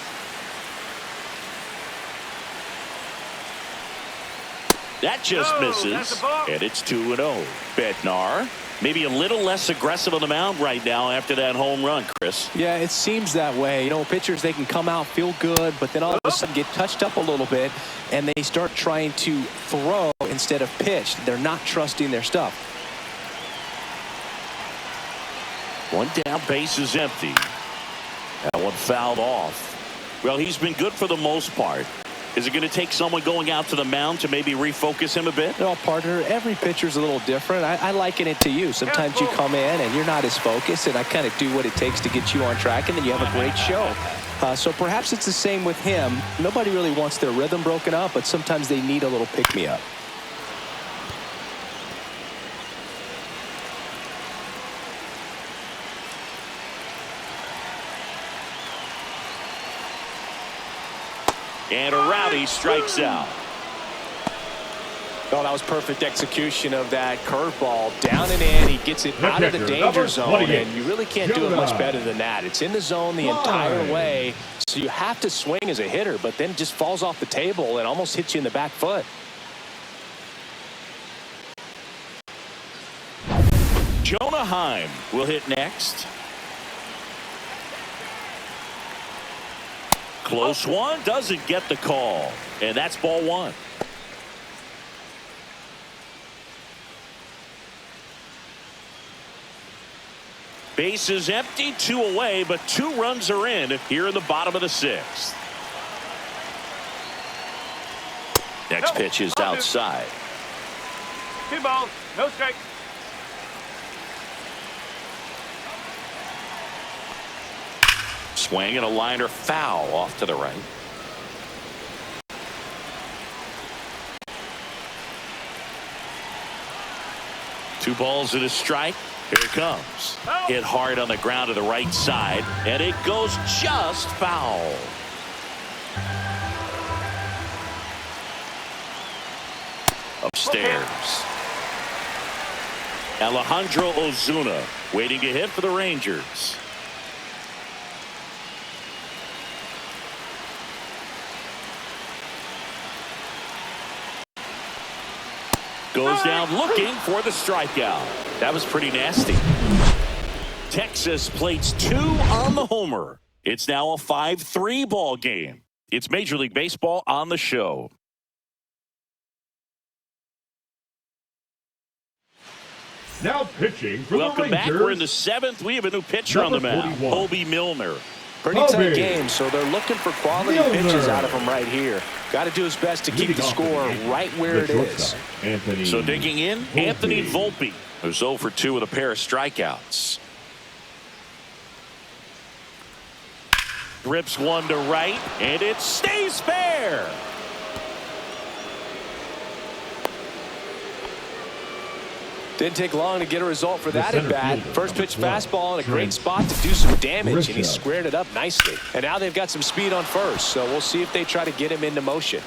That just misses. And it's 2-0. Bednar, maybe a little less aggressive on the mound right now after that home run, Chris. Yeah, it seems that way. You know, pitchers, they can come out, feel good, but then all of a sudden get touched up a little bit, and they start trying to throw instead of pitch. They're not trusting their stuff. One down, base is empty. That one fouled off. Well, he's been good for the most part. Is it going to take someone going out to the mound to maybe refocus him a bit? Well, partner, every pitcher's a little different. I liken it to you. Sometimes you come in and you're not as focused, and I kind of do what it takes to get you on track, and then you have a great show. So perhaps it's the same with him. Nobody really wants their rhythm broken up, but sometimes they need a little pick-me-up. And a Rowdy strikes out. Oh, that was perfect execution of that curveball. Down and in. He gets it out of the danger zone, and you really can't do it much better than that. It's in the zone the entire way, so you have to swing as a hitter, but then it just falls off the table and almost hits you in the back foot. Jonah Heim will hit next. Close one, doesn't get the call, and that's ball one. Base is empty, 2 away, but 2 runs are in here in the bottom of the 6th. Next pitch is outside. 2 balls, no strikes. Swing and a liner foul off to the right. Two balls and a strike. Here it comes. Hit hard on the ground to the right side, and it goes just foul. Upstairs. Alejandro Ozuna waiting to hit for the Rangers. Goes down looking for the strikeout. That was pretty nasty. Texas plates 2 on the homer. It's now a 5-3 ball game. It's Major League Baseball on the show. Now pitching for Welcome the back. Rangers. We're in the 7th. We have a new pitcher on the mound, Mlb Milner. Pretty tight game, so they're looking for quality pitches out of him right here. Got to do his best to keep the score right where it is. So digging in, Anthony Volpe, who's 0 for 2 with a pair of strikeouts. Rips one to right, and it stays fair. Didn't take long to get a result for that at bat. First pitch fastball in a great spot to do some damage, and he squared it up nicely. And now they've got some speed on first, so we'll see if they try to get him into motion.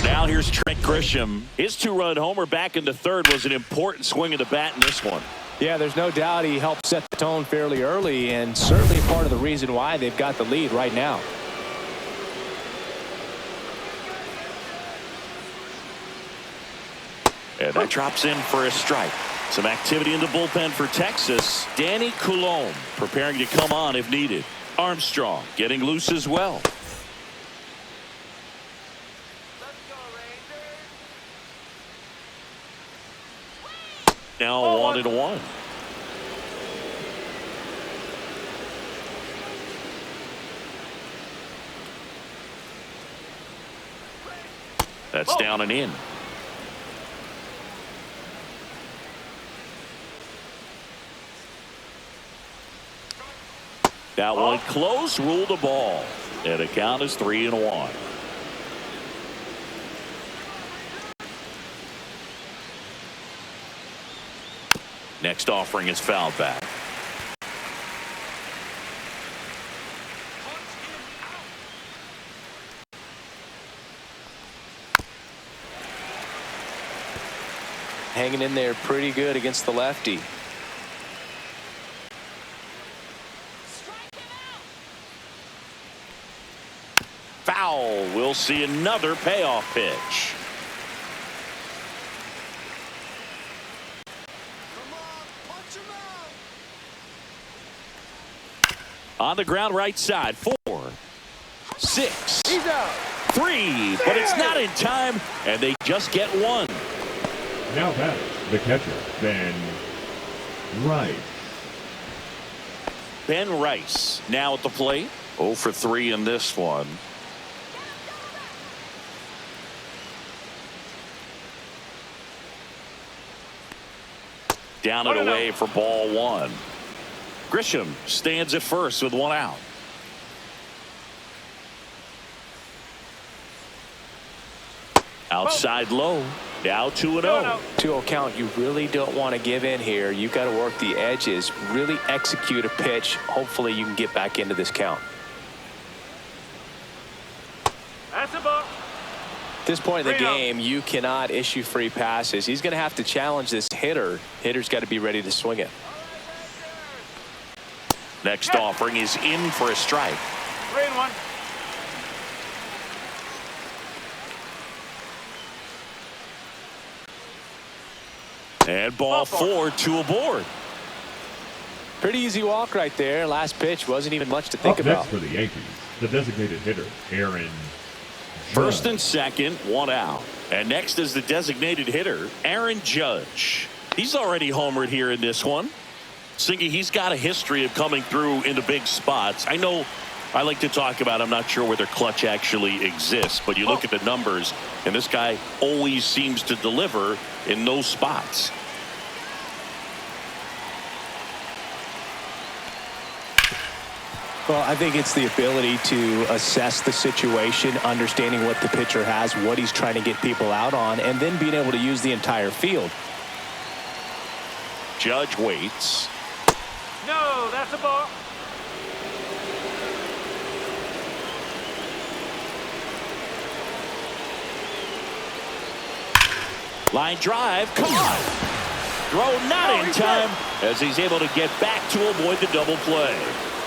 Now here's Trent Grisham. His 2-run homer back into third was an important swing of the bat in this one. Yeah, there's no doubt he helped set the tone fairly early, and certainly part of the reason why they've got the lead right now. And that drops in for a strike. Some activity in the bullpen for Texas. Danny Coulombe preparing to come on if needed. Armstrong getting loose as well. Let's go, Rangers. Now 1-1. That's down and in. That one close, ruled a ball. And the count is 3-1. Next offering is fouled back. Hanging in there pretty good against the lefty. Foul. We'll see another payoff pitch. On the ground right side. 4, 6, 3, but it's not in time, and they just get one. Now batting, the catcher, Ben Rice. Ben Rice now at the plate. 0 for 3 in this one. Down and away for ball 1. Grisham stands at first with 1 out. Outside low. Now 2-0. 2-0 count. You really don't want to give in here. You got to work the edges, really execute a pitch. Hopefully you can get back into this count. That's a ball. At this point in the game, you cannot issue free passes. He's going to have to challenge this hitter. Hitter's got to be ready to swing it. Next offering is in for a strike. 3-1. And ball 4, 2 aboard. Pretty easy walk right there. Last pitch wasn't even much to think Up about. next for the Yankees, the designated hitter, Aaron First Judge. and second, 1 out. And next is the designated hitter, Aaron Judge. He's already homered here in this one. Singy, he's got a history of coming through into big spots. I know I like to talk about, I'm not sure whether clutch actually exists, but you look at the numbers, and this guy always seems to deliver in those spots. Well, I think it's the ability to assess the situation, understanding what the pitcher has, what he's trying to get people out on, and then being able to use the entire field. Judge waits. No, that's a ball. Line drive, caught. Throw not in time as he's able to get back to avoid the double play.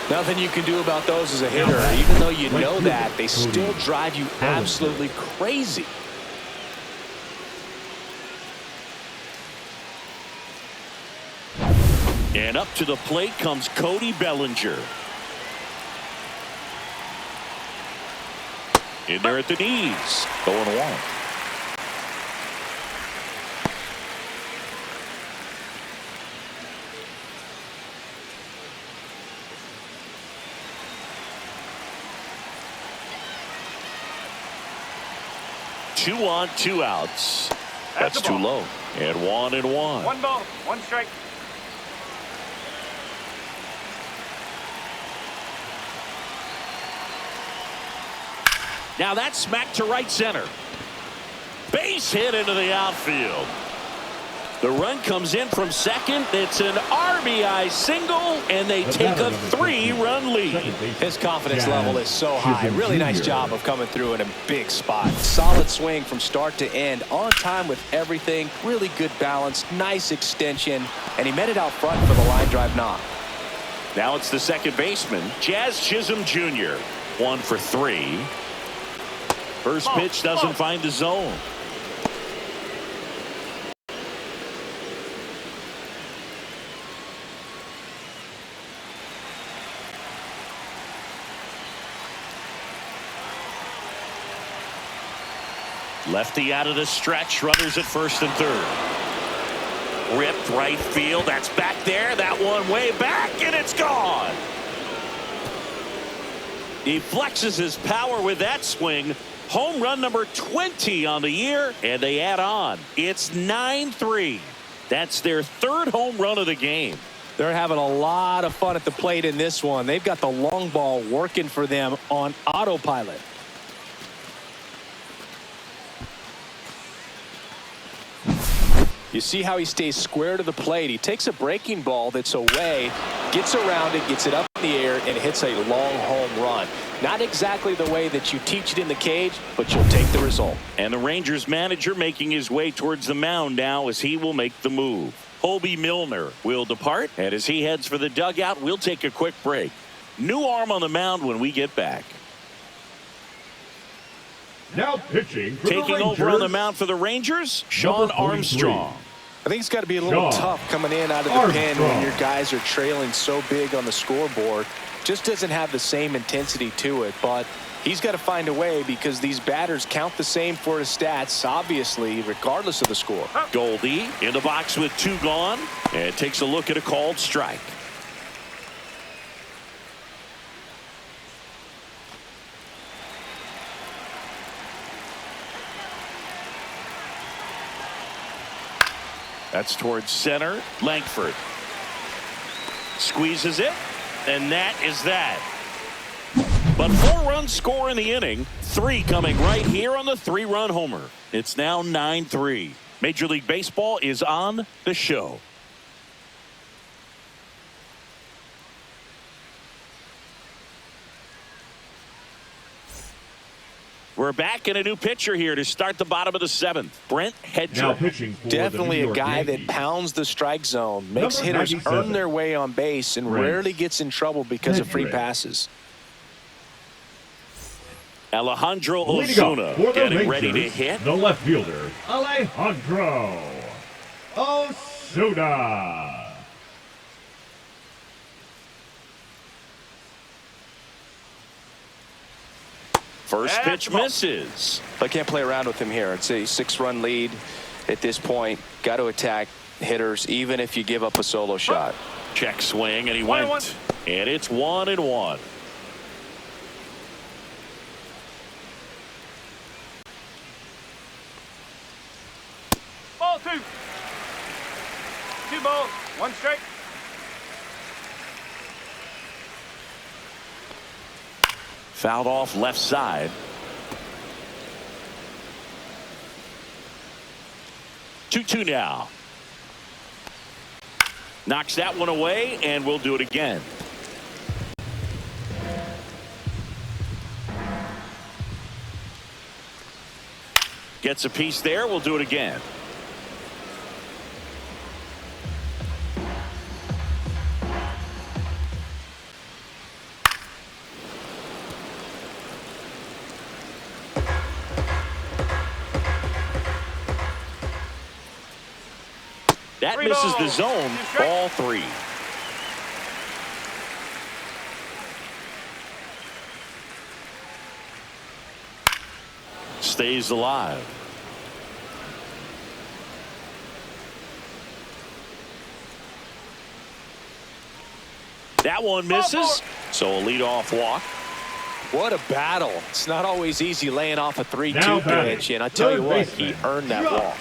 Nothing you can do about those as a hitter. Even though you know that, they still drive you absolutely crazy. And up to the plate comes Cody Bellinger. In there at the knees. 0-1. Two on, 2 outs. That's too low. And 1-1. 1 ball, 1 strike. Now that's smacked to right center. Base hit into the outfield. The run comes in from second. It's an RBI single, and they take a 3-run lead. His confidence level is so high. Really nice job of coming through in a big spot. Solid swing from start to end. On time with everything. Really good balance. Nice extension. And he met it out front for the line drive knock. Now it's the second baseman, Jazz Chisholm Jr. 1 for 3. First pitch doesn't find the zone. Lefty out of the stretch. Runners at first and third. Ripped right field. That's back there. That one way back, and it's gone. He flexes his power with that swing. Home run number 20 on the year, and they add on. It's 9-3. That's their third home run of the game. They're having a lot of fun at the plate in this one. They've got the long ball working for them on autopilot. You see how he stays square to the plate. He takes a breaking ball that's away, gets around it, gets it up in the air, and hits a long home run. Not exactly the way that you teach it in the cage, but you'll take the result. And the Rangers manager making his way towards the mound now as he will make the move. Colby Milner will depart, and as he heads for the dugout, we'll take a quick break. New arm on the mound when we get back. Now pitching for Taking the over on the mound for the Rangers, Sean Armstrong. I think it's got to be a little tough coming in out of the pen when your guys are trailing so big on the scoreboard. Just doesn't have the same intensity to it, but he's got to find a way because these batters count the same for his stats, obviously, regardless of the score. Goldie in the box with 2 gone, and takes a look at a called strike. That's towards center. Langford squeezes it, and that is that. But 4-run score in the inning. 3 coming right here on the 3-run homer. It's now 9-3. Major League Baseball is on the show. We're back in a new pitcher here to start the bottom of the 7th. Brent Hedger. Now pitching for Definitely the a guy Yankees. that pounds the strike zone, makes Number hitters 97. earn their way on base, and Prince rarely gets in trouble because of free Hedrick. passes. Alejandro Leading up Osuna for the getting ready to Rangers, hit. the left fielder, Alejandro Osuna. First pitch misses. I can't play around with him here. It's a 6-run lead at this point. Got to attack hitters, even if you give up a solo shot. Check swing, and he 1-1. went. And it's 1-1. Ball 2. 2 balls, 1 strike. Fouled off left side. 2-2 now. Knocks that one away, and we'll do it again. Gets a piece there. We'll do it again. That Three misses the balls. zone. Two strikes. Ball 3. Stays alive. That one misses. So a leadoff walk. What a battle. It's not always easy laying off a 3-2 Now batting, pitch, and I tell you third what, he baseman, earned that Josh. walk.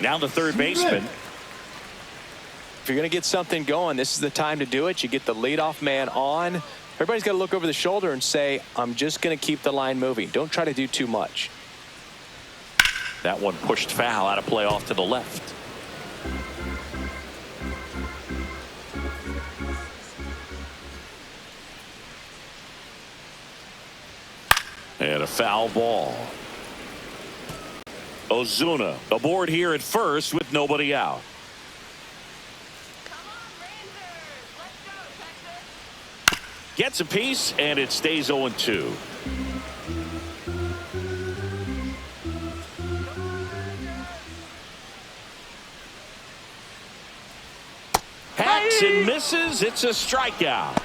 Now the third baseman. If you're going to get something going, this is the time to do it. You get the leadoff man on. Everybody's got to look over the shoulder and say, I'm just going to keep the line moving. Don't try to do too much. That one pushed foul out of play off to the left. And a foul ball. Ozuna aboard here at first with nobody out. Come on, Rangers. Let's go, Texas. Gets a piece, and it stays 0-2. Hacks and misses. It's a strikeout.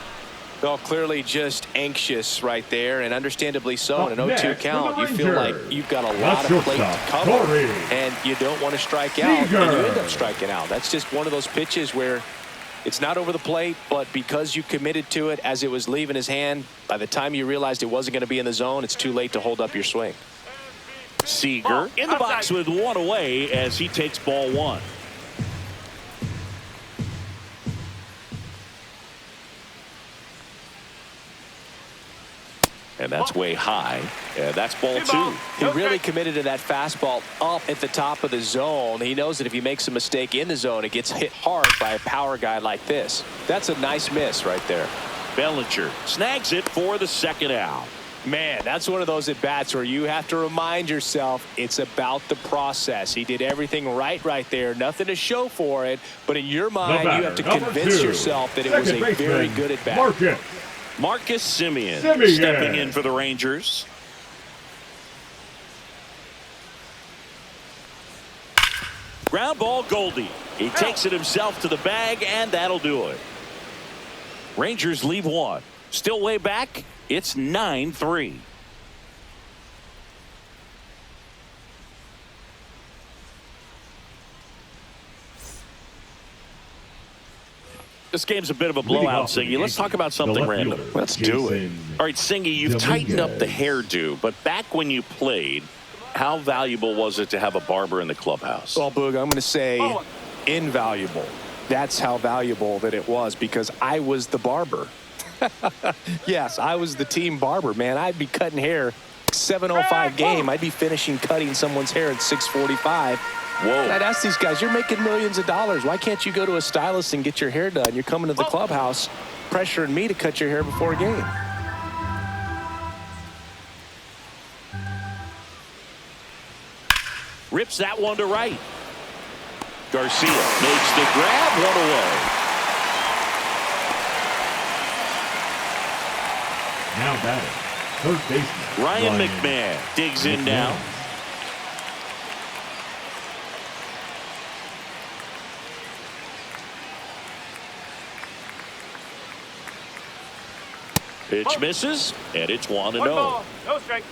Well, clearly just anxious right there, and understandably so. In an Up 0-2 next count, for you the feel like Rangers, you've got a the lot of plate to shortstop, cover, Corey and you don't want to strike out, and you end up striking out. That's just one of those pitches where it's not over the plate, but because you committed to it as it was leaving his hand, by the time you realized it wasn't going to be in the zone, it's too late to hold up your swing. Seager in the box with one away as he takes ball 1. And that's way high. And that's ball 2. He really committed to that fastball up at the top of the zone. He knows that if he makes a mistake in the zone, it gets hit hard by a power guy like this. That's a nice miss right there. Bellinger snags it for the second out. Man, that's one of those at-bats where you have to remind yourself it's about the process. He did everything right there. Nothing to show for it. But in your mind, you have to convince yourself that it was a very good at-bat. Marcus Semien Semien stepping in for the Rangers. Ground ball, Goldie. He takes it himself to the bag, and that'll do it. Rangers leave 1. Still way back. It's 9-3. This game's a bit of a blowout, Singy. Let's talk about something random. Let's do it. All right, Singy, you've tightened up the hairdo, but back when you played, how valuable was it to have a barber in the clubhouse? Well, Boog, I'm going to say invaluable. That's how valuable that it was, because I was the barber. Yes, I was the team barber, man. I'd be cutting hair 7:05 game. I'd be finishing cutting someone's hair at 6:45. Whoa. And I'd ask these guys, you're making millions of dollars. Why can't you go to a stylist and get your hair done? You're coming to the clubhouse pressuring me to cut your hair before a game. Rips that one to right. Garcia makes the grab, one away. Now batting, third baseman Ryan McMahon digs in now. Pitch misses, and it's 1-0. 1 ball, no strike.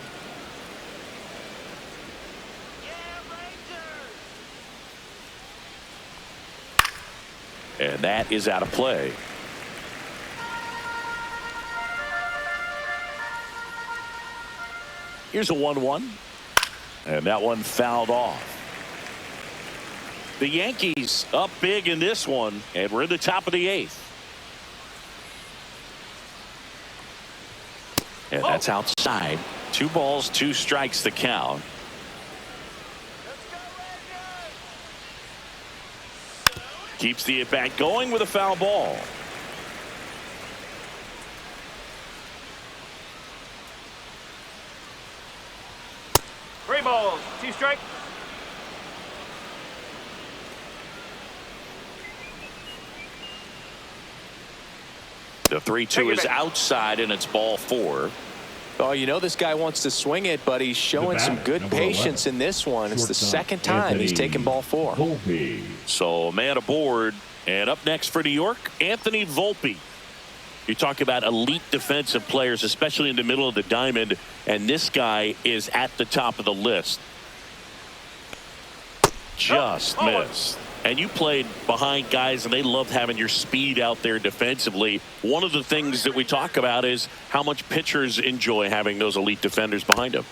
And that is out of play. Here's a 1-1. And that one fouled off. The Yankees up big in this one, and we're in the top of the 8th. And that's outside. 2 balls, 2 strikes the count. Keeps the at-bat going with a foul ball. Three balls, 2 strikes. The 3-2 is outside, and it's ball 4. Oh, you know this guy wants to swing it, but he's showing some good patience in this one. It's the second time he's taken ball 4. So a man aboard, and up next for New York, Anthony Volpe. You talk about elite defensive players, especially in the middle of the diamond, and this guy is at the top of the list. Just missed. And you played behind guys, and they loved having your speed out there defensively. One of the things that we talk about is how much pitchers enjoy having those elite defenders behind them.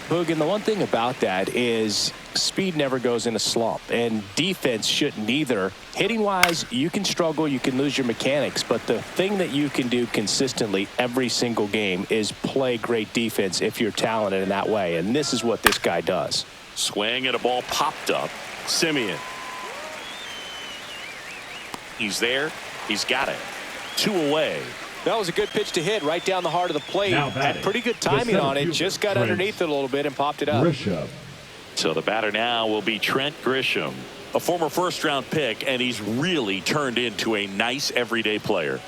Boog, and the one thing about that is speed never goes in a slump, and defense shouldn't either. Hitting wise, you can struggle, you can lose your mechanics, but the thing that you can do consistently every single game is play great defense if you're talented in that way, and this is what this guy does. Swing and a ball popped up. Simeon. He's there. He's got it. 2 away. That was a good pitch to hit right down the heart of the plate. Had pretty good timing on it. Just got underneath it a little bit and popped it up. Grisham. So the batter now will be Trent Grisham, a former first-round pick, and he's really turned into a nice everyday player.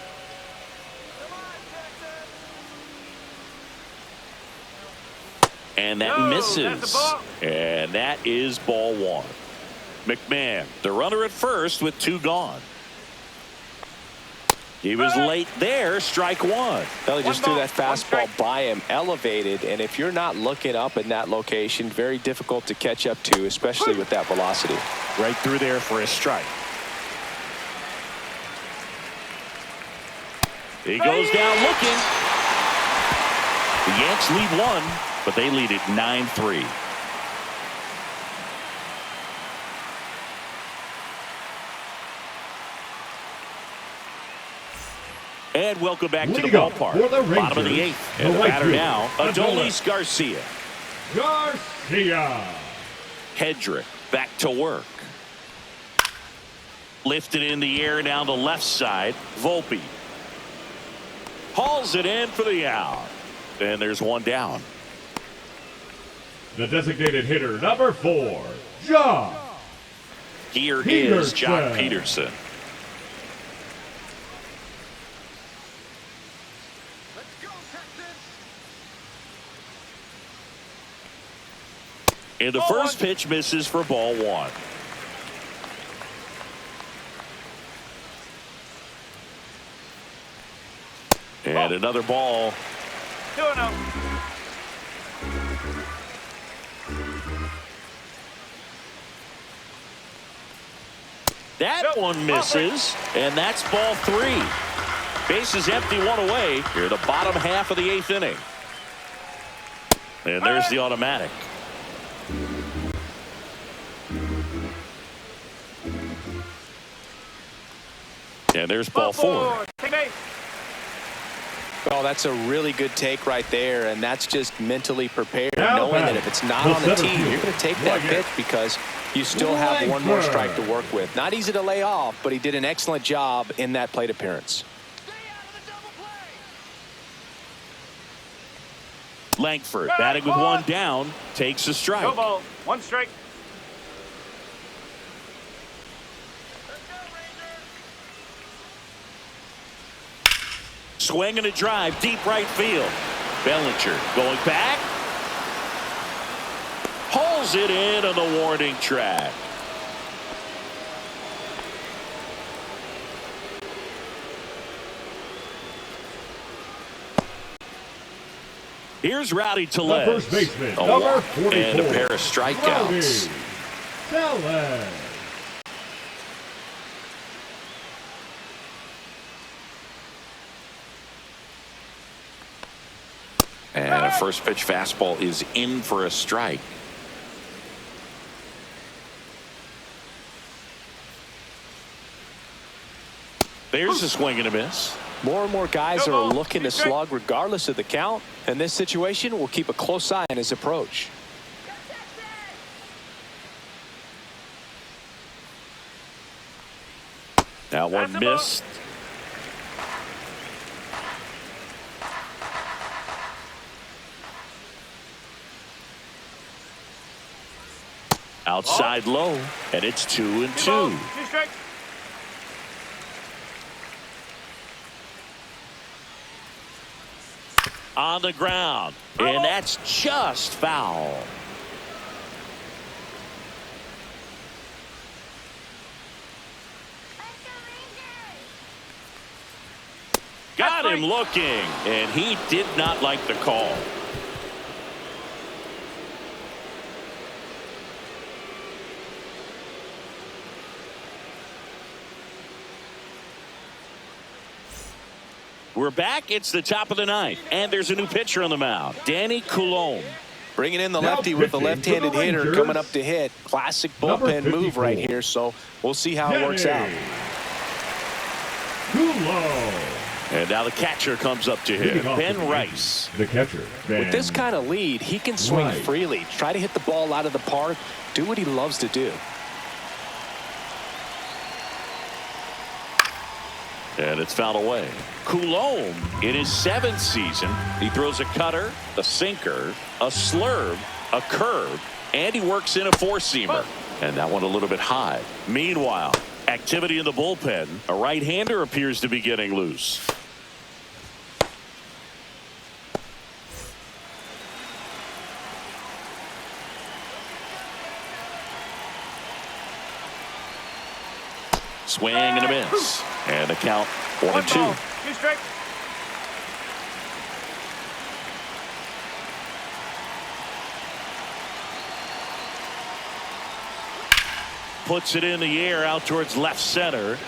And that misses. And that is ball 1. McMahon, the runner at first with 2 gone. He was late there. Strike 1. Well, he just threw that fastball by him, elevated, and if you're not looking up in that location, very difficult to catch up to, especially with that velocity. Right through there for a strike. He goes down looking. The Yanks lead 1, but they lead it 9-3. And welcome back to the ballpark. Bottom of the 8th. And the batter now, Adolis Garcia. Hedrick back to work. Lifted in the air down the left side. Volpe hauls it in for the out. And there's 1 down. The designated hitter, number 4, John. Here is John Peterson. And the first pitch misses for ball 1. And another ball. 2-0. That one misses, and that's ball 3. Bases empty, 1 away. Here, the bottom half of the 8th inning. And there's the automatic. And there's ball 4. Well, that's a really good take right there, and that's just mentally prepared, knowing that if it's not on the tee, you're going to take that pitch because you still have 1 more strike to work with. Not easy to lay off, but he did an excellent job in that plate appearance. Langford batting with 1 down, takes a strike. No ball, 1 strike. Swing and a drive, deep right field. Bellinger going back. Hauls it in on the warning track. Here's Rowdy Tellez. The first baseman, a number walk 44. and a pair of strikeouts. Tellez. And a first pitch fastball is in for a strike. There's a swing and a miss. More and more guys are looking to slug regardless of the count. In this situation, we'll keep a close eye on his approach. That one missed. Outside low, and it's 2-2. 2 strikes. on the ground. And that's just foul. Let's go, Rangers! Got him looking, and he did not like the call. We're back. It's the top of the ninth, and there's a new pitcher on the mound, Danny Coulombe. Bringing in the Now lefty with the pitching for the left-handed hitter Rangers, coming up to hit. Classic bullpen number move right 54. here, so we'll see how it works out. Coulombe. And now the catcher comes up to hit, Leading off Ben for the Rice. Yankees, the catcher, Ben With this kind of lead, he can swing Rice. freely. Try to hit the ball out of the park. Do what he loves to do. And it's fouled away. Coulombe, in his 7th season, he throws a cutter, a sinker, a slurve, a curve, and he works in a 4-seamer. And that one a little bit high. Meanwhile, activity in the bullpen. A right-hander appears to be getting loose. Swing and a miss. And the count 1-2. 2 strikes. Puts it in the air out towards left center.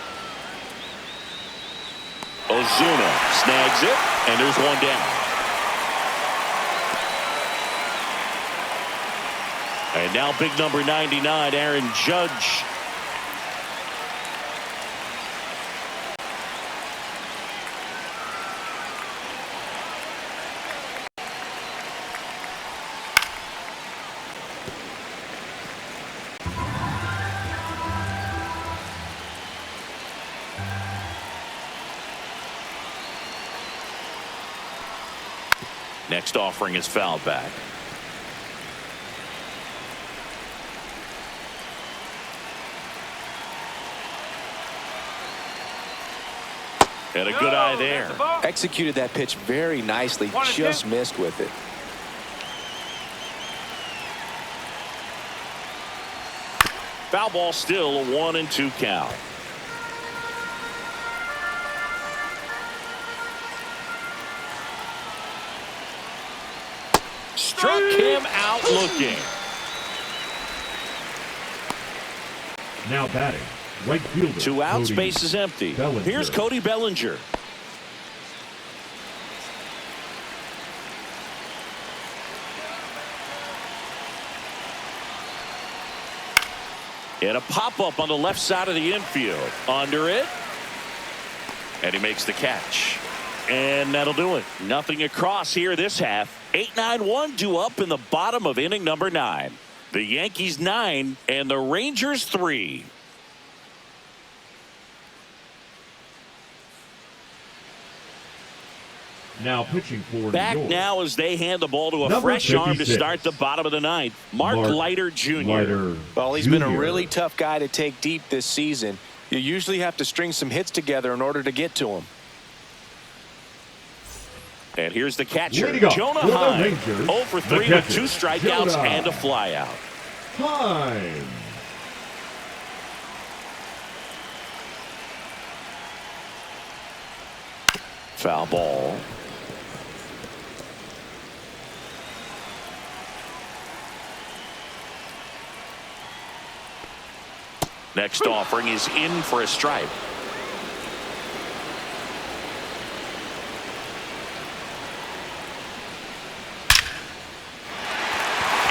Ozuna snags it, and there's one down. And now big number 99, Aaron Judge. Next offering is fouled back. And a good eye there. That's the ball. Executed that pitch very nicely. 1-2. Just missed with it. Foul ball, still a 1-2 count. Struck him out looking. Now batting, right fielder. 2 outs, Cody base is empty. Bellinger. Here's Cody Bellinger. And a pop-up on the left side of the infield. Under it. And he makes the catch. And that'll do it. Nothing across here this half. 8-9-1 due up in the bottom of inning number 9. The Yankees 9 and the Rangers 3. Now pitching for New Back York. now as they hand the ball to a Number fresh arm to 56. start the bottom of the 9th. Mark Leiter Jr. Leiter Well, he's been a Jr. really tough guy to take deep this season. You usually have to string some hits together in order to get to him. And here's the catcher, Leading off Jonah for the Heim. Rangers, 0 for the 3 with catcher, 2 strikeouts Jonah and a flyout. Time. Foul ball. Next offering is in for a strike.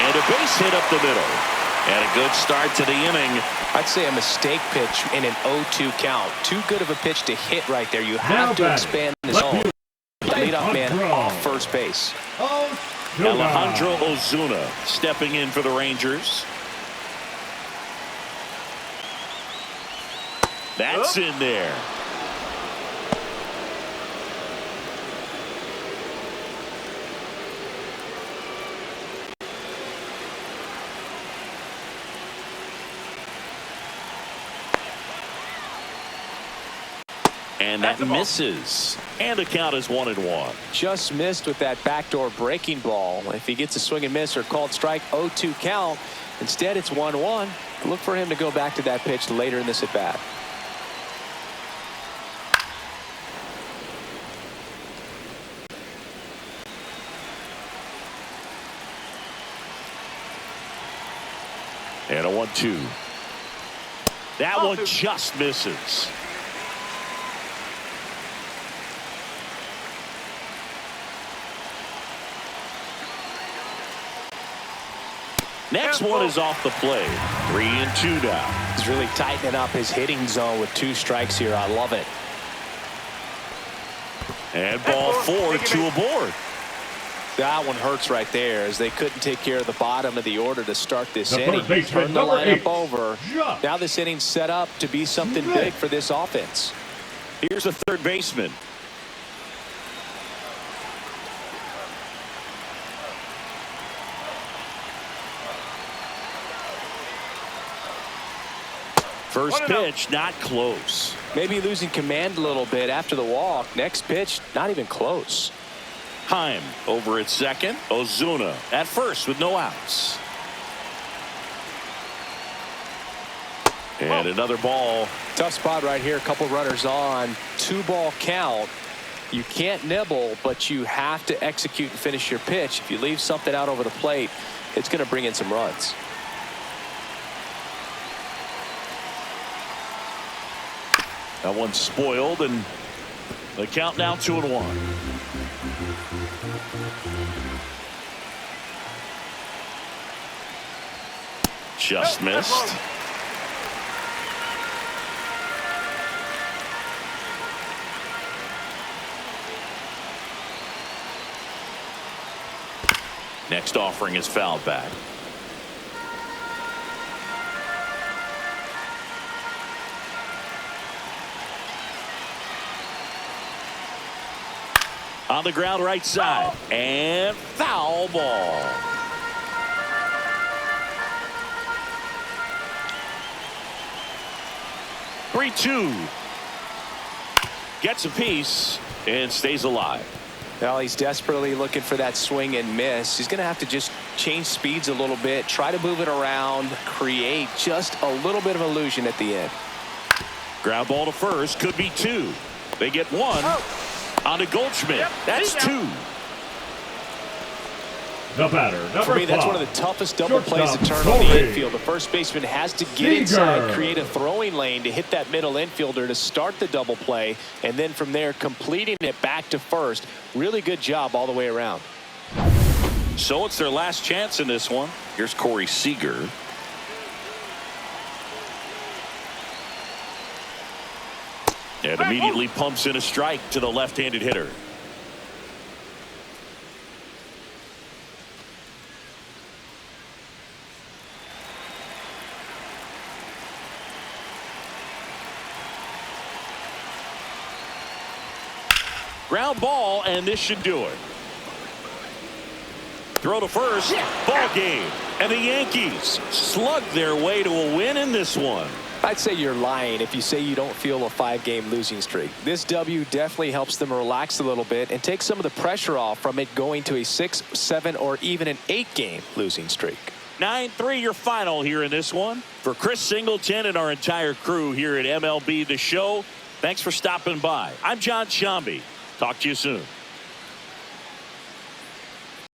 And a base hit up the middle. And a good start to the inning. I'd say a mistake pitch in an 0-2 count. Too good of a pitch to hit right there. You have to batting, expand the left zone. field, Leadoff man Alejandro. off first base. Alejandro Ozuna stepping in for the Rangers. That's in there. And that misses. And the count is 1-1. Just missed with that backdoor breaking ball. If he gets a swing and miss or called strike, 0-2 count. Instead, it's 1-1. Look for him to go back to that pitch later in this at bat. And a 1-2. That one just misses. Next one is off the plate. 3-2 now. He's really tightening up his hitting zone with 2 strikes here. I love it. And ball 4, 2 aboard. That one hurts right there, as they couldn't take care of the bottom of the order to start this inning. Turn the lineup over. Now this inning's set up to be something big for this offense. Here's a third baseman. First pitch, not close. Maybe losing command a little bit after the walk. Next pitch, not even close. Heim over at second. Ozuna at first with no outs. And another ball. Tough spot right here. A couple runners on. 2-ball count. You can't nibble, but you have to execute and finish your pitch. If you leave something out over the plate, it's going to bring in some runs. That one's spoiled, and the count now 2-1. Just missed. Next offering is fouled back. On the ground right side. And foul ball. Three-2. Gets a piece and stays alive. Well, he's desperately looking for that swing and miss. He's going to have to just change speeds a little bit, try to move it around, create just a little bit of illusion at the end. Ground ball to first, could be 2. They get 1. On to Goldschmidt. That's 2. The batter, number For me, that's 5. one of the toughest double plays to turn Shortstop, on the Corey infield. The first baseman has to get Seager. inside, create a throwing lane to hit that middle infielder to start the double play, and then from there completing it back to first. Really good job all the way around. So it's their last chance in this one. Here's Corey Seager. And immediately pumps in a strike to the left-handed hitter. Ground ball, and this should do it. Throw to first, ball game. And the Yankees slug their way to a win in this one. I'd say you're lying if you say you don't feel a 5-game losing streak. This W definitely helps them relax a little bit and take some of the pressure off from it going to a 6, 7, or even an 8-game losing streak. 9-3 your final here in this one. For Chris Singleton and our entire crew here at MLB The Show, thanks for stopping by. I'm John Shambi. Talk to you soon.